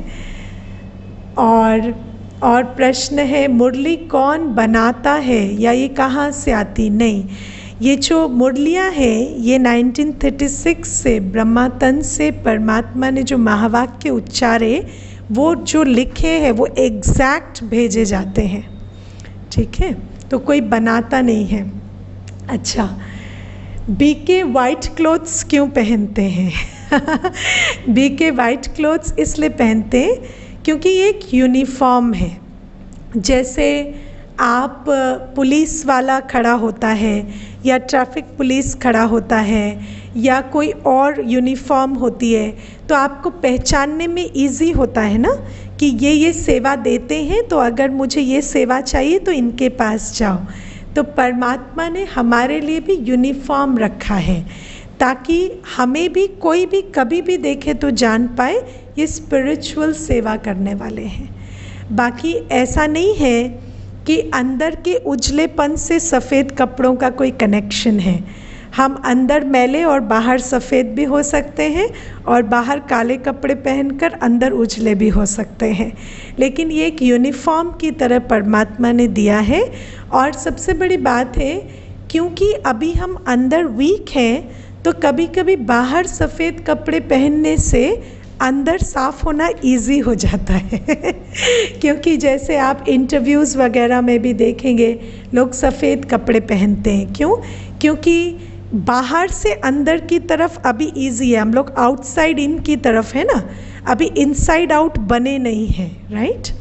और प्रश्न है, मुरली कौन बनाता है या ये कहाँ से आती? नहीं, ये जो मुरलियाँ हैं ये 1936 से ब्रह्मा तन से परमात्मा ने जो महावाक्य उच्चारे, वो जो लिखे हैं वो एग्जैक्ट भेजे जाते हैं। ठीक है, तो कोई बनाता नहीं है। अच्छा, बीके वाइट क्लोथ्स क्यों पहनते हैं? बीके वाइट क्लोथ्स इसलिए पहनते हैं क्योंकि ये एक यूनिफॉर्म है। जैसे आप पुलिस वाला खड़ा होता है या ट्रैफिक पुलिस खड़ा होता है या कोई और यूनिफॉर्म होती है, तो आपको पहचानने में इजी होता है ना कि ये सेवा देते हैं, तो अगर मुझे ये सेवा चाहिए तो इनके पास जाओ। तो परमात्मा ने हमारे लिए भी यूनिफॉर्म रखा है ताकि हमें भी कोई भी कभी भी देखे तो जान पाए ये स्पिरिचुअल सेवा करने वाले हैं। बाकी ऐसा नहीं है कि अंदर के उजलेपन से सफ़ेद कपड़ों का कोई कनेक्शन है। हम अंदर मैले और बाहर सफ़ेद भी हो सकते हैं और बाहर काले कपड़े पहनकर अंदर उजले भी हो सकते हैं, लेकिन ये एक यूनिफॉर्म की तरह परमात्मा ने दिया है। और सबसे बड़ी बात है, क्योंकि अभी हम अंदर वीक हैं तो कभी कभी बाहर सफ़ेद कपड़े पहनने से अंदर साफ़ होना इजी हो जाता है क्योंकि जैसे आप इंटरव्यूज़ वगैरह में भी देखेंगे लोग सफ़ेद कपड़े पहनते हैं। क्यों? क्योंकि बाहर से अंदर की तरफ अभी इजी है, हम लोग आउटसाइड इन की तरफ है ना, अभी इनसाइड आउट बने नहीं हैं, राइट।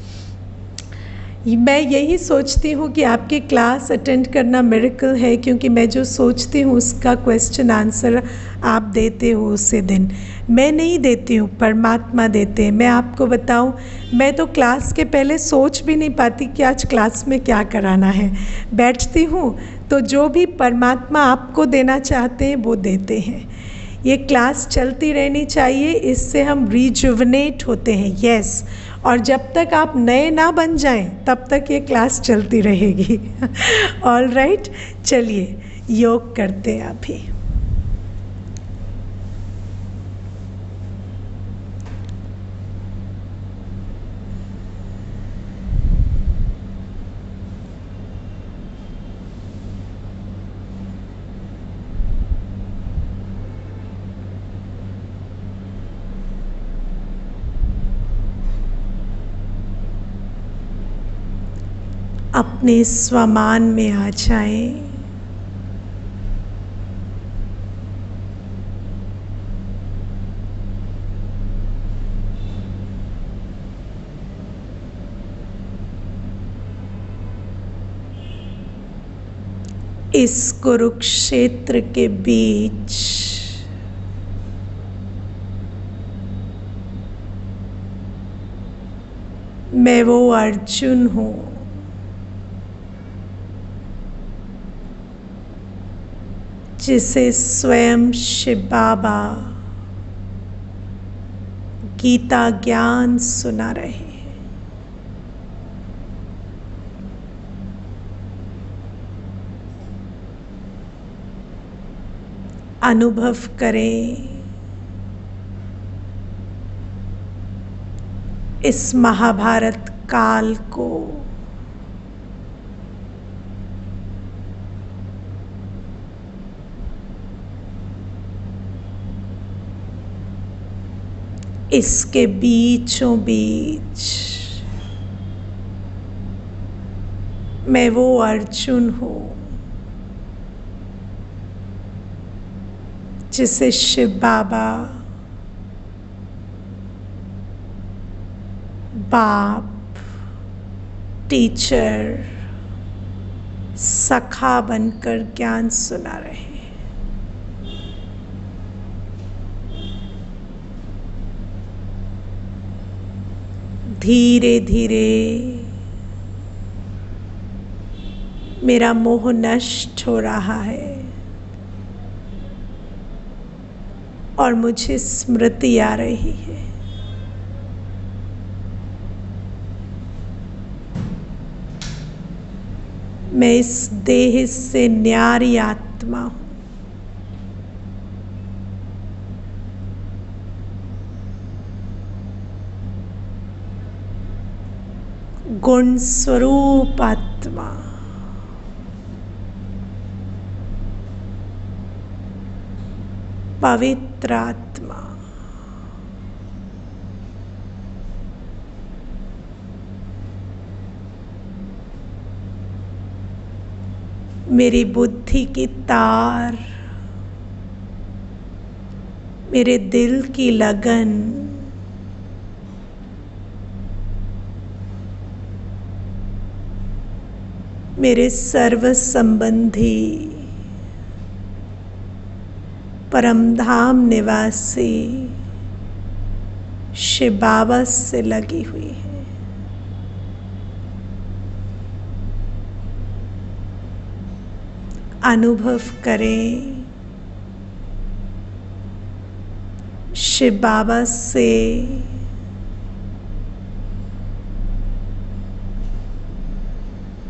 मैं यही सोचती हूँ कि आपकी क्लास अटेंड करना मिरेकल है, क्योंकि मैं जो सोचती हूँ उसका क्वेश्चन आंसर आप देते हो उसी दिन। मैं नहीं देती हूँ, परमात्मा देते हैं। मैं आपको बताऊँ, मैं तो क्लास के पहले सोच भी नहीं पाती कि आज क्लास में क्या कराना है। बैठती हूँ तो जो भी परमात्मा आपको देना चाहते हैं वो देते हैं। ये क्लास चलती रहनी चाहिए, इससे हम रिजुवनेट होते हैं। यस, और जब तक आप नए ना बन जाएं तब तक ये क्लास चलती रहेगी ऑल राइट, चलिए योग करते हैं अभी। अपने स्वमान में आ जाएं। इस कुरुक्षेत्र के बीच मैं वो अर्जुन हूँ जिसे स्वयं शिव बाबा गीता ज्ञान सुना रहे हैं। अनुभव करें इस महाभारत काल को, इसके बीचों बीच मैं वो अर्जुन हूँ जिसे शिव बाबा बाप, टीचर, सखा बनकर ज्ञान सुना रहे हैं। धीरे धीरे मेरा मोह नष्ट हो रहा है और मुझे स्मृति आ रही है। मैं इस देह से न्यारी आत्मा हूँ। गुण स्वरूप आत्मा, पवित्र आत्मा, मेरी बुद्धि की तार, मेरे दिल की लगन, मेरे सर्व संबंधी परमधाम निवासी शिव बाबा से लगी हुई है। अनुभव करें शिव बाबा से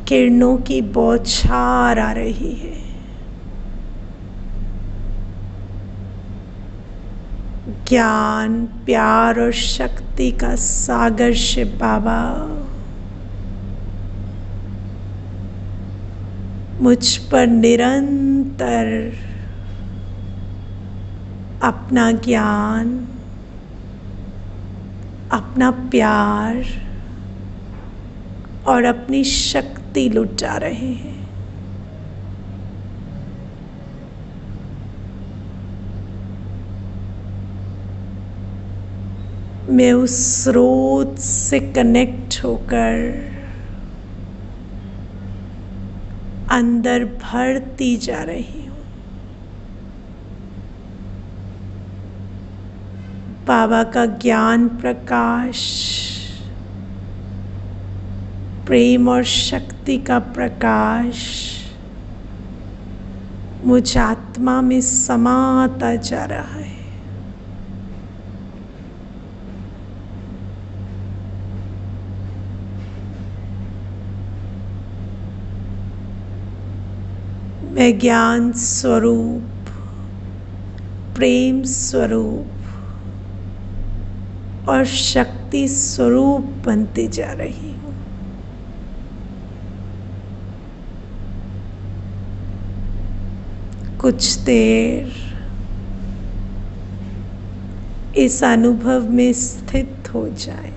किरणों की बौछार आ रही है। ज्ञान, प्यार और शक्ति का सागर शिव बाबा मुझ पर निरंतर अपना ज्ञान, अपना प्यार और अपनी शक्ति लुटा रहे हैं। मैं उस स्रोत से कनेक्ट होकर अंदर भरती जा रही हूँ। बाबा का ज्ञान प्रकाश, प्रेम और शक्ति का प्रकाश मुझ आत्मा में समाता जा रहा है। मैं ज्ञान स्वरूप, प्रेम स्वरूप और शक्ति स्वरूप बनती जा रही हूँ। कुछ देर इस अनुभव में स्थित हो जाए।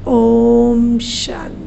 ओम शांति।